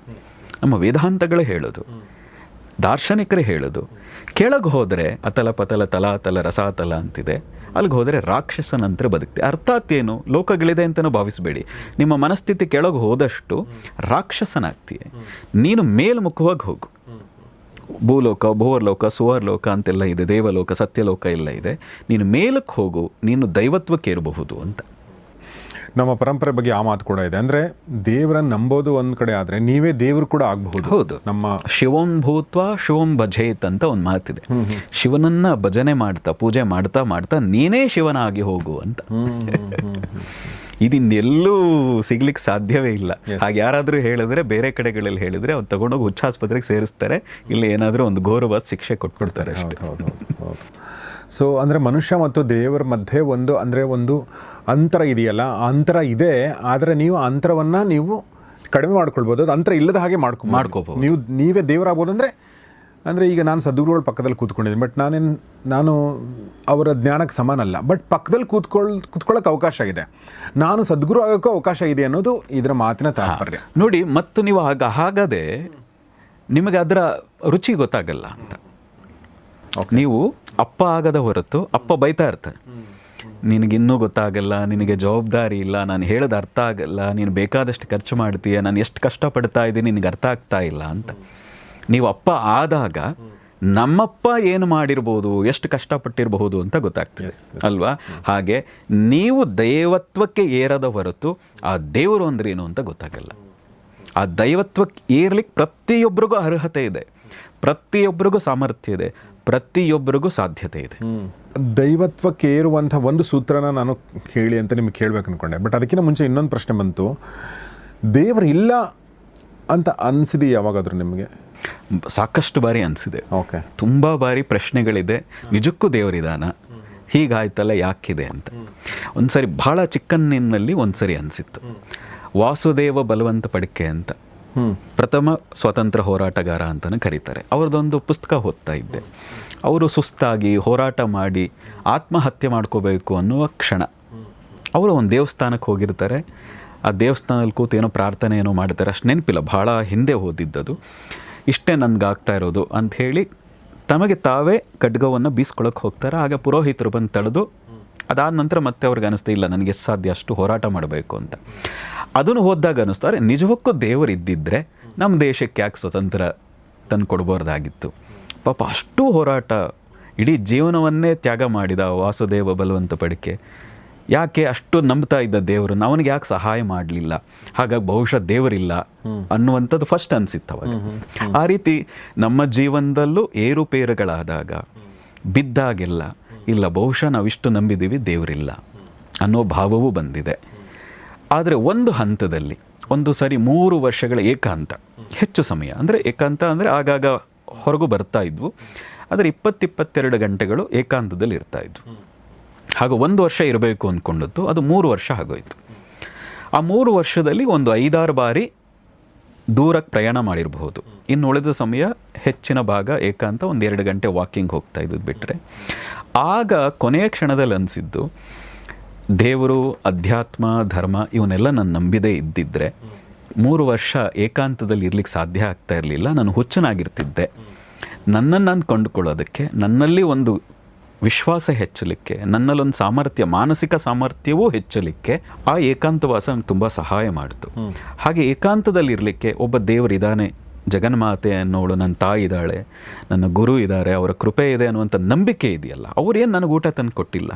ನಮ್ಮ ವೇದಾಂತಗಳು ಹೇಳೋದು, ದಾರ್ಶನಿಕರೇ ಹೇಳೋದು. ಕೆಳಗೆ ಹೋದರೆ ಅತಲ ಪತಲ ತಲಾತಲ ರಸಾತಲ ಅಂತಿದೆ, ಅಲ್ಲಿಗೆ ಹೋದರೆ ರಾಕ್ಷಸನಂತರ ಬದುಕ್ತೆ. ಅರ್ಥಾತ್ ಏನು? ಲೋಕಗಳಿದೆ ಅಂತಲೂ ಭಾವಿಸಬೇಡಿ. ನಿಮ್ಮ ಮನಸ್ಥಿತಿ ಕೆಳಗೆ ಹೋದಷ್ಟು ರಾಕ್ಷಸನಾಗ್ತೀಯ. ನೀನು ಮೇಲ್ಮುಖವಾಗಿ ಹೋಗು. ಭೂಲೋಕ, ಭುವರ್ಲೋಕ, ಸುವರ್ಲೋಕ ಅಂತೆಲ್ಲ ಇದೆ, ದೇವಲೋಕ, ಸತ್ಯಲೋಕ ಎಲ್ಲ ಇದೆ. ನೀನು ಮೇಲಕ್ಕೆ ಹೋಗು, ನೀನು ದೈವತ್ವಕ್ಕೆ ಇರಬಹುದು ಅಂತ. ನಮ್ಮ ಪರಂಪರೆ ಬಗ್ಗೆ ಆ ಮಾತು ಕೂಡ ಇದೆ. ಅಂದರೆ ದೇವರನ್ನು ನಂಬೋದು ಒಂದು ಕಡೆ ಆದರೆ ನೀವೇ ದೇವರು ಕೂಡ ಆಗಬಹುದು. ಹೌದು, ನಮ್ಮ ಶಿವಂ ಭೂತ್ವ ಶಿವಂ ಭಜೇತ್ ಅಂತ ಒಂದು ಮಾತಿದೆ. ಶಿವನನ್ನ ಭಜನೆ ಮಾಡ್ತಾ ಪೂಜೆ ಮಾಡ್ತಾ ಮಾಡ್ತಾ ನೀನೇ ಶಿವನಾಗಿ ಹೋಗು ಅಂತ. ಇದನ್ನೆಲ್ಲೂ ಸಿಗ್ಲಿಕ್ಕೆ ಸಾಧ್ಯವೇ ಇಲ್ಲ. ಹಾಗೆ ಯಾರಾದರೂ ಹೇಳಿದ್ರೆ, ಬೇರೆ ಕಡೆಗಳಲ್ಲಿ ಹೇಳಿದ್ರೆ ಅವ್ರು ತಗೊಂಡೋಗಿ ಹುಚ್ಚಾಸ್ಪತ್ರೆಗೆ ಸೇರಿಸ್ತಾರೆ, ಇಲ್ಲಿ ಏನಾದರೂ ಒಂದು ಘೋರವಾದ ಶಿಕ್ಷೆ ಕೊಟ್ಬಿಡ್ತಾರೆ ಅಷ್ಟೇ. ಹೌದು. ಸೊ ಅಂದರೆ ಮನುಷ್ಯ ಮತ್ತು ದೇವರ ಮಧ್ಯೆ ಒಂದು ಅಂತರ ಇದೆಯಲ್ಲ, ಆ ಅಂತರ ಇದೆ. ಆದರೆ ನೀವು ಆ ಅಂತರವನ್ನು ನೀವು ಕಡಿಮೆ ಮಾಡ್ಕೊಳ್ಬೋದು, ಅದು ಅಂತರ ಇಲ್ಲದ ಹಾಗೆ ಮಾಡ್ಕೋಬೋದು. ನೀವೇ ದೇವರಾಗ್ಬೋದು. ಅಂದರೆ ಈಗ ನಾನು ಸದ್ಗುರುಗಳ ಪಕ್ಕದಲ್ಲಿ ಕೂತ್ಕೊಂಡಿದ್ದೀನಿ, ಬಟ್ ನಾನು ಅವರ ಜ್ಞಾನಕ್ಕೆ ಸಮಾನಲ್ಲ, ಬಟ್ ಪಕ್ಕದಲ್ಲಿ ಕೂತ್ಕೊಳ್ಳೋಕೆ ಅವಕಾಶ ಇದೆ. ನಾನು ಸದ್ಗುರು ಆಗೋಕ್ಕೂ ಅವಕಾಶ ಇದೆ ಅನ್ನೋದು ಇದರ ಮಾತಿನ ತಾತ್ಪರ್ಯ. ನೋಡಿ, ಮತ್ತು ನೀವು ಹಾಗದೆ ನಿಮಗೆ ಅದರ ರುಚಿ ಗೊತ್ತಾಗಲ್ಲ ಅಂತ. ನೀವು ಅಪ್ಪ ಆಗದ ಹೊರತು ಅಪ್ಪ ಬೈತಾ ಇರ್ತಾರೆ, ನಿನಗಿನ್ನೂ ಗೊತ್ತಾಗಲ್ಲ, ನಿನಗೆ ಜವಾಬ್ದಾರಿ ಇಲ್ಲ, ನಾನು ಹೇಳೋದು ಅರ್ಥ ಆಗಲ್ಲ, ನೀನು ಬೇಕಾದಷ್ಟು ಖರ್ಚು ಮಾಡ್ತೀಯ, ನಾನು ಎಷ್ಟು ಕಷ್ಟಪಡ್ತಾ ಇದ್ದೀನಿ ನಿನಗೆ ಅರ್ಥ ಆಗ್ತಾ ಇಲ್ಲ ಅಂತ. ನೀವು ಅಪ್ಪ ಆದಾಗ ನಮ್ಮಪ್ಪ ಏನು ಮಾಡಿರ್ಬೋದು, ಎಷ್ಟು ಕಷ್ಟಪಟ್ಟಿರಬಹುದು ಅಂತ ಗೊತ್ತಾಗ್ತದೆ ಅಲ್ವಾ? ಹಾಗೆ ನೀವು ದೈವತ್ವಕ್ಕೆ ಏರದ ಹೊರತು ಆ ದೇವರು ಅಂದ್ರೆ ಏನು ಅಂತ ಗೊತ್ತಾಗಲ್ಲ. ಆ ದೈವತ್ವಕ್ಕೆ ಏರ್ಲಿಕ್ಕೆ ಪ್ರತಿಯೊಬ್ಬರಿಗೂ ಅರ್ಹತೆ ಇದೆ, ಪ್ರತಿಯೊಬ್ಬರಿಗೂ ಸಾಮರ್ಥ್ಯ ಇದೆ, ಪ್ರತಿಯೊಬ್ಬರಿಗೂ ಸಾಧ್ಯತೆ ಇದೆ. ದೈವತ್ವಕ್ಕೆ ಏರುವಂಥ ಒಂದು ಸೂತ್ರನ ನಾನು ಕೇಳಿ ಅಂತ ನಿಮಗೆ ಕೇಳಬೇಕು ಅಂದ್ಕೊಂಡೆ. ಬಟ್ ಅದಕ್ಕಿಂತ ಮುಂಚೆ ಇನ್ನೊಂದು ಪ್ರಶ್ನೆ ಬಂತು. ದೇವರು ಇಲ್ಲ ಅಂತ ಅನಿಸಿದೆ ಯಾವಾಗಾದರೂ ನಿಮಗೆ? ಸಾಕಷ್ಟು ಬಾರಿ ಅನಿಸಿದೆ. ಓಕೆ, ತುಂಬ ಬಾರಿ ಪ್ರಶ್ನೆಗಳಿದೆ, ನಿಜಕ್ಕೂ ದೇವರಿದಾನ, ಹೀಗಾಯ್ತಲ್ಲ ಯಾಕಿದೆ ಅಂತ. ಒಂದ್ಸರಿ ಭಾಳ ಚಿಕ್ಕನ್ನಿನಲ್ಲಿ ಒಂದ್ಸರಿ ಅನಿಸಿತ್ತು. ವಾಸುದೇವ ಬಲವಂತ ಪಡಿಕೆ ಅಂತ ಪ್ರಥಮ ಸ್ವತಂತ್ರ ಹೋರಾಟಗಾರ ಅಂತಲೇ ಕರೀತಾರೆ. ಅವ್ರದ್ದೊಂದು ಪುಸ್ತಕ ಓದ್ತಾ ಇದ್ದೆ. ಅವರು ಸುಸ್ತಾಗಿ ಹೋರಾಟ ಮಾಡಿ ಆತ್ಮಹತ್ಯೆ ಮಾಡ್ಕೋಬೇಕು ಅನ್ನುವ ಕ್ಷಣ ಅವರು ಒಂದು ದೇವಸ್ಥಾನಕ್ಕೆ ಹೋಗಿರ್ತಾರೆ. ಆ ದೇವಸ್ಥಾನದಲ್ಲಿ ಕೂತು ಏನೋ ಪ್ರಾರ್ಥನೆ ಏನೋ ಮಾಡ್ತಾರೆ, ಅಷ್ಟು ನೆನಪಿಲ್ಲ, ಭಾಳ ಹಿಂದೆ ಓದಿದ್ದದು. ಇಷ್ಟೇ ನನಗಾಗ್ತಾ ಇರೋದು ಅಂಥೇಳಿ ತಮಗೆ ತಾವೇ ಖಡ್ಗವನ್ನು ಬೀಸ್ಕೊಳಕ್ಕೆ ಹೋಗ್ತಾರೆ. ಆಗ ಪುರೋಹಿತರು ಬಂದು ತಡೆದು, ಅದಾದ ನಂತರ ಮತ್ತೆ ಅವ್ರಿಗೆ ಅನ್ನಿಸ್ತಾ ಇಲ್ಲ ನನಗೆ ಎಷ್ಟು ಸಾಧ್ಯ ಅಷ್ಟು ಹೋರಾಟ ಮಾಡಬೇಕು ಅಂತ. ಅದನ್ನು ಓದಿದಾಗ ಅನ್ನಿಸ್ತಾರೆ, ನಿಜಕ್ಕೂ ದೇವರು ಇದ್ದಿದ್ದರೆ ನಮ್ಮ ದೇಶಕ್ಕೆ ಯಾಕೆ ಸ್ವತಂತ್ರ ತಂದು ಕೊಡ್ಬಾರ್ದಾಗಿತ್ತು. ಪಾಪ ಅಷ್ಟು ಹೋರಾಟ, ಇಡೀ ಜೀವನವನ್ನೇ ತ್ಯಾಗ ಮಾಡಿದ ವಾಸುದೇವ ಬಲವಂತ ಪಡಿಕೆ ಯಾಕೆ ಅಷ್ಟು ನಂಬ್ತಾ ಇದ್ದ ದೇವರನ್ನು, ಅವನಿಗೆ ಯಾಕೆ ಸಹಾಯ ಮಾಡಲಿಲ್ಲ? ಹಾಗಾಗಿ ಬಹುಶಃ ದೇವರಿಲ್ಲ ಅನ್ನುವಂಥದ್ದು ಫಸ್ಟ್ ಅನಿಸಿತ್ತು ಅವಾಗ. ಆ ರೀತಿ ನಮ್ಮ ಜೀವನದಲ್ಲೂ ಏರುಪೇರುಗಳಾದಾಗ ಬಿದ್ದಾಗೆಲ್ಲ ಇಲ್ಲ ಬಹುಶಃ ನಾವಿಷ್ಟು ನಂಬಿದ್ದೀವಿ, ದೇವರಿಲ್ಲ ಅನ್ನೋ ಭಾವವೂ ಬಂದಿದೆ. ಆದರೆ ಒಂದು ಹಂತದಲ್ಲಿ ಒಂದು ಸರಿ 3 ವರ್ಷಗಳ ಏಕಾಂತ, ಹೆಚ್ಚು ಸಮಯ ಅಂದರೆ ಏಕಾಂತ ಅಂದರೆ ಆಗಾಗ ಹೊರಗೂ ಬರ್ತಾ ಇದ್ವು, ಆದರೆ 20-22 ಗಂಟೆಗಳು ಏಕಾಂತದಲ್ಲಿ ಇರ್ತಾ ಇದ್ವು. ಹಾಗೂ 1 ವರ್ಷ ಇರಬೇಕು ಅಂದ್ಕೊಂಡದ್ದು, ಅದು 3 ವರ್ಷ ಆಗೋಯ್ತು. ಆ 3 ವರ್ಷದಲ್ಲಿ ಒಂದು 5-6 ಬಾರಿ ದೂರಕ್ಕೆ ಪ್ರಯಾಣ ಮಾಡಿರಬಹುದು. ಇನ್ನು ಉಳಿದ ಸಮಯ ಹೆಚ್ಚಿನ ಭಾಗ ಏಕಾಂತ, 1-2 ಗಂಟೆ ವಾಕಿಂಗ್ ಹೋಗ್ತಾ ಇದ್ದದ್ದು ಬಿಟ್ಟರೆ. ಆಗ ಕೊನೆಯ ಕ್ಷಣದಲ್ಲಿ ಅನಿಸಿದ್ದು, ದೇವರು, ಅಧ್ಯಾತ್ಮ, ಧರ್ಮ ಇವನ್ನೆಲ್ಲ ನಾನು ನಂಬಿದೇ ಇದ್ದಿದ್ದರೆ 3 ವರ್ಷ ಏಕಾಂತದಲ್ಲಿ ಇರ್ಲಿಕ್ಕೆ ಸಾಧ್ಯ ಆಗ್ತಾ ಇರಲಿಲ್ಲ. ನಾನು ಹುಚ್ಚನಾಗಿರ್ತಿದ್ದೆ. ನನ್ನನ್ನು ನಾನು ಕೊಂಡುಕೊಳ್ಳೋದಕ್ಕೆ, ನನ್ನಲ್ಲಿ ಒಂದು ವಿಶ್ವಾಸ ಹೆಚ್ಚಲಿಕ್ಕೆ, ನನ್ನಲ್ಲೊಂದು ಸಾಮರ್ಥ್ಯ, ಮಾನಸಿಕ ಸಾಮರ್ಥ್ಯವೂ ಹೆಚ್ಚಲಿಕ್ಕೆ ಆ ಏಕಾಂತವಾಸ ನನಗೆ ತುಂಬ ಸಹಾಯ ಮಾಡಿತು. ಹಾಗೆ ಏಕಾಂತದಲ್ಲಿರಲಿಕ್ಕೆ ಒಬ್ಬ ದೇವರಿದ್ದಾನೆ, ಜಗನ್ಮಾತೆ ಅನ್ನೋಳು ನನ್ನ ತಾಯಿ ಇದ್ದಾಳೆ, ನನ್ನ ಗುರು ಇದ್ದಾರೆ, ಅವರ ಕೃಪೆ ಇದೆ ಅನ್ನುವಂಥ ನಂಬಿಕೆ ಇದೆಯಲ್ಲ. ಅವರೇನು ನನಗೆ ಊಟ ತಂದು ಕೊಟ್ಟಿಲ್ಲ,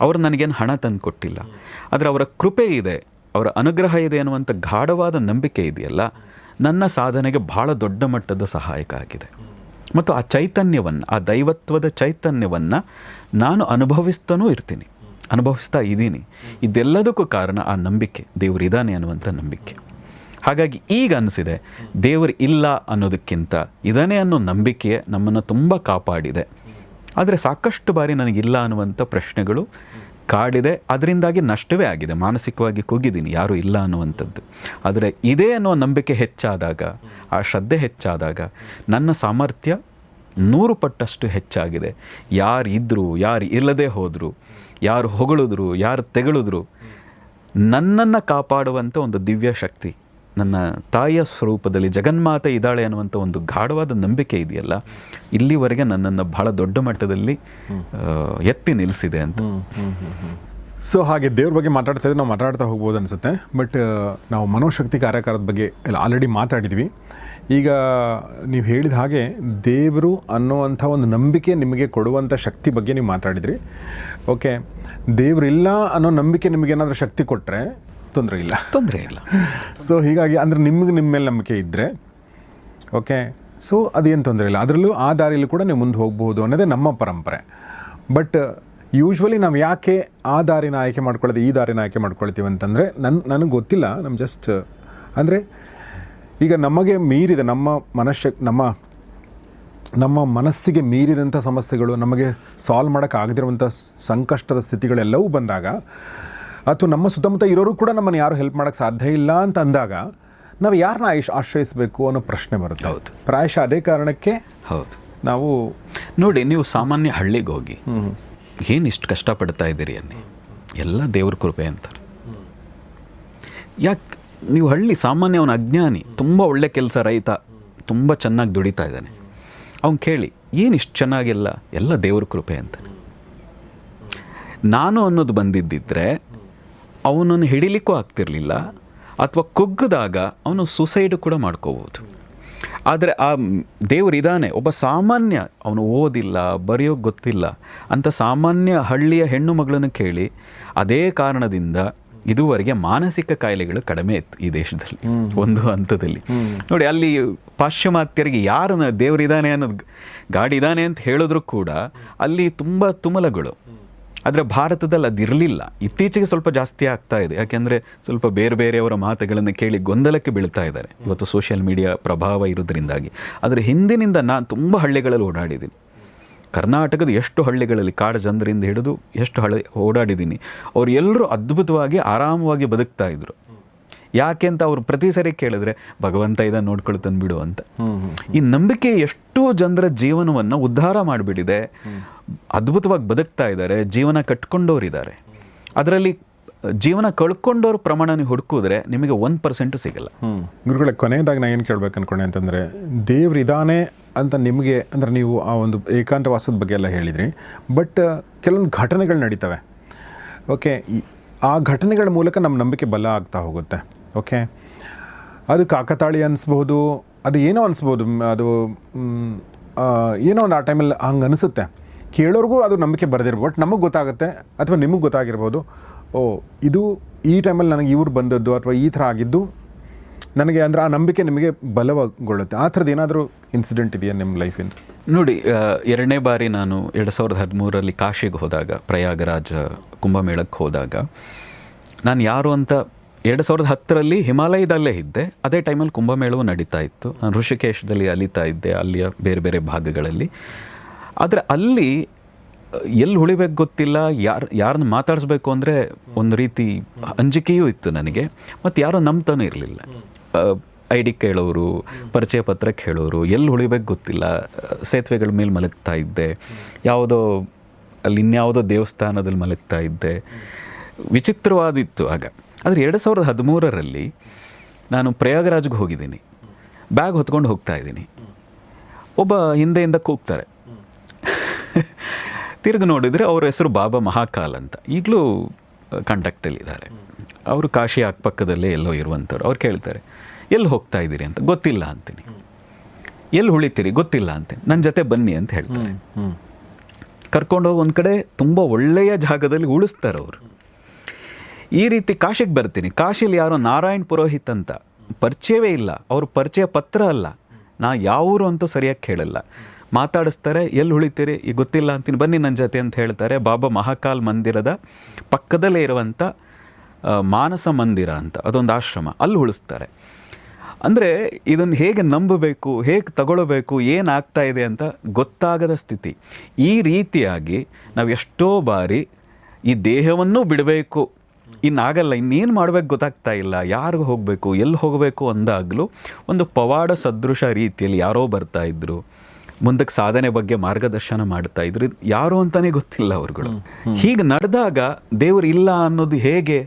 ಅವರು ನನಗೇನು ಹಣ ತಂದು ಕೊಟ್ಟಿಲ್ಲ, ಆದರೆ ಅವರ ಕೃಪೆ ಇದೆ, ಅವರ ಅನುಗ್ರಹ ಇದೆ ಅನ್ನುವಂಥ ಗಾಢವಾದ ನಂಬಿಕೆ ಇದೆಯಲ್ಲ, ನನ್ನ ಸಾಧನೆಗೆ ಭಾಳ ದೊಡ್ಡ ಮಟ್ಟದ ಸಹಾಯಕ ಆಗಿದೆ. ಮತ್ತು ಆ ಚೈತನ್ಯವನ್ನು, ಆ ದೈವತ್ವದ ಚೈತನ್ಯವನ್ನು ನಾನು ಅನುಭವಿಸ್ತಾನೂ ಇರ್ತೀನಿ, ಅನುಭವಿಸ್ತಾ ಇದ್ದೀನಿ. ಇದೆಲ್ಲದಕ್ಕೂ ಕಾರಣ ಆ ನಂಬಿಕೆ, ದೇವರಿದ್ದಾನೆ ಅನ್ನುವಂಥ ನಂಬಿಕೆ. ಹಾಗಾಗಿ ಈಗ ಅನಿಸಿದೆ, ದೇವರು ಇಲ್ಲ ಅನ್ನೋದಕ್ಕಿಂತ ಇದಾನೆ ಅನ್ನೋ ನಂಬಿಕೆ ನಮ್ಮನ್ನು ತುಂಬ ಕಾಪಾಡಿದೆ. ಆದರೆ ಸಾಕಷ್ಟು ಬಾರಿ ನನಗಿಲ್ಲ ಅನ್ನುವಂಥ ಪ್ರಶ್ನೆಗಳು ಕಾಡಿದೆ, ಅದರಿಂದಾಗಿ ನಷ್ಟವೇ ಆಗಿದೆ, ಮಾನಸಿಕವಾಗಿ ಕುಗ್ಗಿದ್ದೀನಿ, ಯಾರೂ ಇಲ್ಲ ಅನ್ನುವಂಥದ್ದು. ಆದರೆ ಇದೇ ಅನ್ನೋ ನಂಬಿಕೆ ಹೆಚ್ಚಾದಾಗ, ಆ ಶ್ರದ್ಧೆ ಹೆಚ್ಚಾದಾಗ ನನ್ನ ಸಾಮರ್ಥ್ಯ 100 ಪಟ್ಟಷ್ಟು ಹೆಚ್ಚಾಗಿದೆ. ಯಾರು ಇದ್ದರೂ, ಯಾರು ಇಲ್ಲದೆ ಹೋದರೂ, ಯಾರು ಹೊಗಳಿದ್ರು, ಯಾರು ತೆಗಳಿದ್ರು, ನನ್ನನ್ನು ಕಾಪಾಡುವಂಥ ಒಂದು ದಿವ್ಯ ಶಕ್ತಿ ನನ್ನ ತಾಯಿಯ ಸ್ವರೂಪದಲ್ಲಿ ಜಗನ್ಮಾತೆ ಇದ್ದಾಳೆ ಅನ್ನುವಂಥ ಒಂದು ಗಾಢವಾದ ನಂಬಿಕೆ ಇದೆಯಲ್ಲ, ಇಲ್ಲಿವರೆಗೆ ನನ್ನನ್ನು ಬಹಳ ದೊಡ್ಡ ಮಟ್ಟದಲ್ಲಿ ಎತ್ತಿ ನಿಲ್ಲಿಸಿದೆ ಅಂತ. ಸೊ ಹಾಗೆ ದೇವ್ರ ಬಗ್ಗೆ ಮಾತಾಡ್ತಾ ಇದ್ರೆ ನಾವು ಮಾತಾಡ್ತಾ ಹೋಗ್ಬೋದು ಅನಿಸುತ್ತೆ. ಬಟ್ ನಾವು ಮನೋಶಕ್ತಿ ಕಾರ್ಯಕಾರದ ಬಗ್ಗೆ ಎಲ್ಲ ಆಲ್ರೆಡಿ ಮಾತಾಡಿದ್ವಿ. ಈಗ ನೀವು ಹೇಳಿದ ಹಾಗೆ ದೇವರು ಅನ್ನೋವಂಥ ಒಂದು ನಂಬಿಕೆ ನಿಮಗೆ ಕೊಡುವಂಥ ಶಕ್ತಿ ಬಗ್ಗೆ ನೀವು ಮಾತಾಡಿದ್ರಿ. ಓಕೆ, ದೇವರಿಲ್ಲ ಅನ್ನೋ ನಂಬಿಕೆ ನಿಮಗೆ ಏನಾದರೂ ಶಕ್ತಿ ಕೊಟ್ಟರೆ ತೊಂದರೆ ಇಲ್ಲ. ಸೊ ಹೀಗಾಗಿ ಅಂದರೆ ನಿಮಗೆ ನಿಮ್ಮ ಮೇಲೆ ನಂಬಿಕೆ ಇದ್ದರೆ ಓಕೆ, ಸೊ ಅದೇನು ತೊಂದರೆ ಇಲ್ಲ, ಅದರಲ್ಲೂ ಆ ದಾರಿಯಲ್ಲೂ ಕೂಡ ನೀವು ಮುಂದೆ ಹೋಗ್ಬೋದು ಅನ್ನೋದೇ ನಮ್ಮ ಪರಂಪರೆ. ಬಟ್ ಯೂಶ್ವಲಿ ನಾವು ಯಾಕೆ ಆ ದಾರಿನ ಆಯ್ಕೆ ಮಾಡ್ಕೊಳ್ಳೋದು ಈ ದಾರಿನ ಆಯ್ಕೆ ಮಾಡ್ಕೊಳ್ತೀವಿ ಅಂತಂದರೆ ನನಗೆ ಗೊತ್ತಿಲ್ಲ. ನಮ್ಮ ಜಸ್ಟ್ ಅಂದರೆ ಈಗ ನಮಗೆ ಮೀರಿದ ನಮ್ಮ ಮನಸ್ಸಿಗೆ ಮೀರಿದಂಥ ಸಮಸ್ಯೆಗಳು, ನಮಗೆ ಸಾಲ್ವ್ ಮಾಡೋಕ್ಕಾಗದಿರುವಂಥ ಸಂಕಷ್ಟದ ಸ್ಥಿತಿಗಳೆಲ್ಲವೂ ಬಂದಾಗ, ಅಥವಾ ನಮ್ಮ ಸುತ್ತಮುತ್ತ ಇರೋರು ಕೂಡ ನಮ್ಮನ್ನು ಯಾರು ಹೆಲ್ಪ್ ಮಾಡೋಕ್ಕೆ ಸಾಧ್ಯ ಇಲ್ಲ ಅಂತ ಅಂದಾಗ ನಾವು ಯಾರನ್ನ ಆಶ್ರಯಿಸಬೇಕು ಅನ್ನೋ ಪ್ರಶ್ನೆ ಬರುತ್ತೆ. ಹೌದು, ಪ್ರಾಯಶಃ ಅದೇ ಕಾರಣಕ್ಕೆ ಹೌದು. ನಾವು ನೋಡಿ, ನೀವು ಸಾಮಾನ್ಯ ಹಳ್ಳಿಗೆ ಹೋಗಿ ಏನು ಇಷ್ಟು ಕಷ್ಟಪಡ್ತಾ ಇದ್ದೀರಿ ಅನ್ನಿ, ಎಲ್ಲ ದೇವ್ರ ಕೃಪೆ ಅಂತಾರೆ. ಯಾಕೆ ನೀವು ಹಳ್ಳಿ ಸಾಮಾನ್ಯ ಅವನ ಅಜ್ಞಾನಿ, ತುಂಬ ಒಳ್ಳೆ ಕೆಲಸ, ರೈತ ತುಂಬ ಚೆನ್ನಾಗಿ ದುಡಿತಾ ಇದ್ದಾನೆ, ಅವ್ನು ಕೇಳಿ ಏನು ಇಷ್ಟು ಚೆನ್ನಾಗಿಲ್ಲ, ಎಲ್ಲ ದೇವ್ರ ಕೃಪೆ ಅಂತಾನೆ. ನಾನು ಅನ್ನೋದು ಬಂದಿದ್ದಿದ್ರೆ ಅವನನ್ನು ಹಿಡಿಲಿಕ್ಕೂ ಆಗ್ತಿರ್ಲಿಲ್ಲ, ಅಥವಾ ಕುಗ್ಗಿದಾಗ ಅವನು ಸುಸೈಡ್ ಕೂಡ ಮಾಡ್ಕೋಬೋದು. ಆದರೆ ಆ ದೇವರಿದ್ದಾನೆ, ಒಬ್ಬ ಸಾಮಾನ್ಯ, ಅವನು ಓದಿಲ್ಲ, ಬರೆಯೋಕ್ಕೆ ಗೊತ್ತಿಲ್ಲ ಅಂತ ಸಾಮಾನ್ಯ ಹಳ್ಳಿಯ ಹೆಣ್ಣು ಮಗಳನ್ನು ಕೇಳಿ ಅದೇ ಕಾರಣದಿಂದ ಇದುವರೆಗೆ ಮಾನಸಿಕ ಕಾಯಿಲೆಗಳು ಕಡಿಮೆ ಇತ್ತು ಈ ದೇಶದಲ್ಲಿ ಒಂದು ಹಂತದಲ್ಲಿ. ನೋಡಿ, ಅಲ್ಲಿ ಪಾಶ್ಚಿಮಾತ್ಯರಿಗೆ ಯಾರು ದೇವರಿದ್ದಾನೆ ಅನ್ನೋದು, ಗಾಡಿ ಇದ್ದಾನೆ ಅಂತ ಹೇಳಿದ್ರು ಕೂಡ ಅಲ್ಲಿ ತುಂಬ ತುಮಲಗಳು. ಆದರೆ ಭಾರತದಲ್ಲಿ ಅದಿರಲಿಲ್ಲ. ಇತ್ತೀಚೆಗೆ ಸ್ವಲ್ಪ ಜಾಸ್ತಿ ಆಗ್ತಾ ಇದೆ, ಯಾಕೆಂದರೆ ಸ್ವಲ್ಪ ಬೇರೆ ಬೇರೆಯವರ ಮಾತುಗಳನ್ನು ಕೇಳಿ ಗೊಂದಲಕ್ಕೆ ಬೀಳ್ತಾ ಇದ್ದಾರೆ ಇವತ್ತು ಸೋಷಿಯಲ್ ಮೀಡಿಯಾ ಪ್ರಭಾವ ಇರೋದ್ರಿಂದಾಗಿ. ಆದರೆ ಹಿಂದಿನಿಂದ ನಾನು ತುಂಬ ಹಳ್ಳಿಗಳಲ್ಲಿ ಓಡಾಡಿದ್ದೀನಿ. ಕರ್ನಾಟಕದ ಎಷ್ಟು ಹಳ್ಳಿಗಳಲ್ಲಿ ಕಾಡು ಜನರಿಂದ ಹಿಡಿದು ಎಷ್ಟು ಓಡಾಡಿದ್ದೀನಿ. ಅವ್ರು ಎಲ್ಲರೂ ಅದ್ಭುತವಾಗಿ ಆರಾಮವಾಗಿ ಬದುಕ್ತಾ ಇದ್ರು. ಯಾಕೆ ಅಂತ ಅವ್ರು ಪ್ರತಿ ಸರಿ ಕೇಳಿದ್ರೆ, ಭಗವಂತ ಇದನ್ನು ನೋಡ್ಕೊಳ್ತಾನೆ ಬಿಡು ಅಂತ. ಈ ನಂಬಿಕೆ ಎಷ್ಟೋ ಜನರ ಜೀವನವನ್ನು ಉದ್ಧಾರ ಮಾಡಿಬಿಟ್ಟಿದೆ. ಅದ್ಭುತವಾಗಿ ಬದುಕ್ತಾ ಇದ್ದಾರೆ, ಜೀವನ ಕಟ್ಕೊಂಡವ್ರಿದ್ದಾರೆ. ಅದರಲ್ಲಿ ಜೀವನ ಕಳ್ಕೊಂಡವ್ರ ಪ್ರಮಾಣ ನೀವು ಹುಡುಕಿದ್ರೆ ನಿಮಗೆ 1% ಸಿಗಲ್ಲ. ಗುರುಗಳೇ, ಕೊನೆಯದಾಗಿ ನಾನು ಏನು ಕೇಳ್ಬೇಕು ಅಂದ್ಕೊಂಡೆ ಅಂತಂದರೆ, ದೇವ್ರಿದಾನೆ ಅಂತ ನಿಮಗೆ, ಅಂದರೆ ನೀವು ಆ ಒಂದು ಏಕಾಂತವಾಸದ ಬಗ್ಗೆ ಎಲ್ಲ ಹೇಳಿದ್ರಿ, ಬಟ್ ಕೆಲವೊಂದು ಘಟನೆಗಳು ನಡೀತವೆ. ಓಕೆ, ಆ ಘಟನೆಗಳ ಮೂಲಕ ನಮ್ಮ ನಂಬಿಕೆ ಬಲ ಆಗ್ತಾ ಹೋಗುತ್ತೆ. ಓಕೆ, ಅದು ಕಾಕತಾಳಿ ಅನಿಸ್ಬೋದು, ಅದು ಏನೋ ಅನಿಸ್ಬೋದು, ಅದು ಏನೋ ಒಂದು ಆ ಟೈಮಲ್ಲಿ ಹಂಗೆ ಅನಿಸುತ್ತೆ. ಕೇಳೋರ್ಗೂ ಅದು ನಂಬಿಕೆ ಬರೆದಿರ್ಬೋದು, ಬಟ್ ನಮಗೆ ಗೊತ್ತಾಗುತ್ತೆ, ಅಥವಾ ನಿಮಗೆ ಗೊತ್ತಾಗಿರ್ಬೋದು, ಓ ಇದು ಈ ಟೈಮಲ್ಲಿ ನನಗೆ ಇವ್ರು ಬಂದದ್ದು ಅಥವಾ ಈ ಥರ ಆಗಿದ್ದು ನನಗೆ, ಅಂದರೆ ಆ ನಂಬಿಕೆ ನಿಮಗೆ ಬಲಗೊಳ್ಳುತ್ತೆ. ಆ ಥರದ್ದು ಏನಾದರೂ ಇನ್ಸಿಡೆಂಟ್ ಇದೆಯಾ ನಿಮ್ಮ ಲೈಫಿಂದ? ನೋಡಿ, 2ನೇ ಬಾರಿ ನಾನು 2013 ಕಾಶಿಗೆ ಹೋದಾಗ, ಪ್ರಯಾಗರಾಜ ಕುಂಭಮೇಳಕ್ಕೆ ಹೋದಾಗ, ನಾನು ಯಾರು ಅಂತ 2010 ಹಿಮಾಲಯದಲ್ಲೇ ಇದ್ದೆ. ಅದೇ ಟೈಮಲ್ಲಿ ಕುಂಭಮೇಳವು ನಡೀತಾ ಇತ್ತು. ನಾನು ಋಷಿಕೇಶದಲ್ಲಿ ಅಲಿತಾ ಇದ್ದೆ, ಅಲ್ಲಿಯ ಬೇರೆ ಬೇರೆ ಭಾಗಗಳಲ್ಲಿ. ಆದರೆ ಅಲ್ಲಿ ಎಲ್ಲಿ ಉಳಿಬೇಕು ಗೊತ್ತಿಲ್ಲ, ಯಾರನ್ನ ಮಾತಾಡಿಸ್ಬೇಕು ಅಂದರೆ ಒಂದು ರೀತಿ ಅಂಜಿಕೆಯೂ ಇತ್ತು ನನಗೆ. ಮತ್ತು ಯಾರೋ ನಂಬ್ತಾನೂ ಇರಲಿಲ್ಲ. ID ಕೇಳೋರು, ಪರಿಚಯ ಪತ್ರ ಕೇಳೋರು, ಎಲ್ಲಿ ಉಳಿಬೇಕು ಗೊತ್ತಿಲ್ಲ. ಸೇತುವೆಗಳ ಮೇಲೆ ಮಲಗ್ತಾ ಇದ್ದೆ, ಯಾವುದೋ ಅಲ್ಲಿ ಇನ್ಯಾವುದೋ ದೇವಸ್ಥಾನದಲ್ಲಿ ಮಲಗ್ತಾ ಇದ್ದೆ. ವಿಚಿತ್ರವಾದಿತ್ತು ಆಗ. ಆದರೆ 2013 ನಾನು ಪ್ರಯಾಗರಾಜ್ಗೆ ಹೋಗಿದ್ದೀನಿ. ಬ್ಯಾಗ್ ಹೊತ್ಕೊಂಡು ಹೋಗ್ತಾ ಇದ್ದೀನಿ. ಒಬ್ಬ ಹಿಂದೆಯಿಂದ ಕೂಗ್ತಾರೆ. ತಿರುಗಿ ನೋಡಿದರೆ ಅವ್ರ ಹೆಸರು ಬಾಬಾ ಮಹಾಕಾಲ್ ಅಂತ. ಈಗಲೂ ಕಾಂಟ್ಯಾಕ್ಟಲ್ಲಿದ್ದಾರೆ. ಅವರು ಕಾಶಿ ಅಕ್ಕಪಕ್ಕದಲ್ಲೇ ಎಲ್ಲೋ ಇರುವಂಥವ್ರು. ಅವ್ರು ಕೇಳ್ತಾರೆ, ಎಲ್ಲಿ ಹೋಗ್ತಾ ಇದ್ದೀರಿ ಅಂತ. ಗೊತ್ತಿಲ್ಲ ಅಂತೀನಿ. ಎಲ್ಲಿ ಉಳಿತೀರಿ? ಗೊತ್ತಿಲ್ಲ ಅಂತೀನಿ. ನನ್ನ ಜೊತೆ ಬನ್ನಿ ಅಂತ ಹೇಳ್ತಾರೆ. ಕರ್ಕೊಂಡೋಗಿ ಒಂದು ಕಡೆ ತುಂಬ ಒಳ್ಳೆಯ ಜಾಗದಲ್ಲಿ ಉಳಿಸ್ತಾರೆ ಅವರು. ಈ ರೀತಿ ಕಾಶಿಗೆ ಬರ್ತೀನಿ. ಕಾಶಿಲಿ ಯಾರೋ ನಾರಾಯಣ್ ಪುರೋಹಿತ್ ಅಂತ, ಪರಿಚಯವೇ ಇಲ್ಲ. ಅವ್ರ ಪರಿಚಯ ಪತ್ರ ಅಲ್ಲ, ನಾ ಯಾವೂರು ಅಂತೂ ಸರಿಯಾಗಿ ಕೇಳಲ್ಲ. ಮಾತಾಡಿಸ್ತಾರೆ, ಎಲ್ಲಿ ಉಳಿತೀರಿ? ಈಗ ಗೊತ್ತಿಲ್ಲ ಅಂತೀನಿ, ಬನ್ನಿ ನನ್ನ ಜೊತೆ ಅಂತ ಹೇಳ್ತಾರೆ. ಬಾಬಾ ಮಹಾಕಾಲ್ ಮಂದಿರದ ಪಕ್ಕದಲ್ಲೇ ಇರುವಂಥ ಮಾನಸ ಮಂದಿರ ಅಂತ ಅದೊಂದು ಆಶ್ರಮ, ಅಲ್ಲಿ ಉಳಿಸ್ತಾರೆ. ಅಂದರೆ ಇದನ್ನು ಹೇಗೆ ನಂಬಬೇಕು, ಹೇಗೆ ತಗೊಳ್ಬೇಕು, ಏನಾಗ್ತಾ ಇದೆ ಅಂತ ಗೊತ್ತಾಗದ ಸ್ಥಿತಿ. ಈ ರೀತಿಯಾಗಿ ನಾವು ಎಷ್ಟೋ ಬಾರಿ ಈ ದೇಹವನ್ನು ಬಿಡಬೇಕು, ಇನ್ನಾಗಲ್ಲ, ಇನ್ನೇನು ಮಾಡಬೇಕು ಗೊತ್ತಾಗ್ತಾ ಇಲ್ಲ, ಯಾರಿಗೂ ಹೋಗಬೇಕು, ಎಲ್ಲಿ ಹೋಗಬೇಕು ಅಂದಾಗಲೂ ಒಂದು ಪವಾಡ ಸದೃಶ ರೀತಿಯಲ್ಲಿ ಯಾರೋ ಬರ್ತಾ ಇದ್ರು, ಮುಂದಕ್ಕೆ ಸಾಧನೆ ಬಗ್ಗೆ ಮಾರ್ಗದರ್ಶನ ಮಾಡ್ತಾ ಇದ್ರು. ಯಾರು ಅಂತಾನೆ ಗೊತ್ತಿಲ್ಲ ಅವ್ರುಗಳು. ಹೀಗೆ ನಡೆದಾಗ ದೇವರು ಇಲ್ಲ ಅನ್ನೋದು ಹೇಗೆ?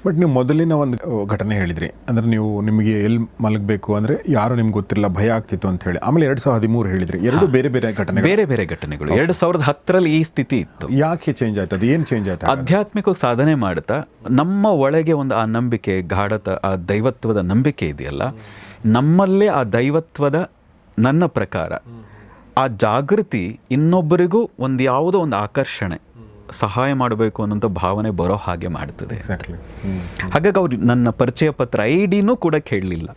ಬಟ್ ನೀವು ಮೊದಲಿನ ಒಂದು ಘಟನೆ ಹೇಳಿದ್ರಿ, ಅಂದರೆ ನೀವು ನಿಮಗೆ ಎಲ್ಲಿ ಮಲಗಬೇಕು ಅಂದರೆ ಯಾರು ನಿಮ್ಗೆ ಗೊತ್ತಿರಲಿಲ್ಲ, ಭಯ ಆಗ್ತಿತ್ತು ಅಂತ ಹೇಳಿ. ಆಮೇಲೆ 2013 ಹೇಳಿದ್ರಿ. ಎರಡು ಬೇರೆ ಬೇರೆ ಘಟನೆ, ಬೇರೆ ಬೇರೆ ಘಟನೆಗಳು. 2010ರಲ್ಲಿ ಈ ಸ್ಥಿತಿ ಇತ್ತು. ಯಾಕೆ ಚೇಂಜ್ ಆಯ್ತು? ಅದು ಏನು ಚೇಂಜ್ ಆಯ್ತು? ಆಧ್ಯಾತ್ಮಿಕ ಸಾಧನೆ ಮಾಡ್ತಾ ನಮ್ಮ ಒಳಗೆ ಒಂದು ಆ ನಂಬಿಕೆ, ಗಾಢತ, ಆ ದೈವತ್ವದ ನಂಬಿಕೆ ಇದೆಯಲ್ಲ, ನಮ್ಮಲ್ಲೇ ಆ ದೈವತ್ವದ, ನನ್ನ ಪ್ರಕಾರ ಆ ಜಾಗೃತಿ ಇನ್ನೊಬ್ಬರಿಗೂ ಒಂದು ಯಾವುದೋ ಒಂದು ಆಕರ್ಷಣೆ, ಸಹಾಯ ಮಾಡಬೇಕು ಅನ್ನೋಂಥ ಭಾವನೆ ಬರೋ ಹಾಗೆ ಮಾಡ್ತದೆ. ಹಾಗಾಗಿ ಅವ್ರು ನನ್ನ ಪರಿಚಯ ಪತ್ರ ಐಡಿನೂ ಕೂಡ ಕೇಳಲಿಲ್ಲ.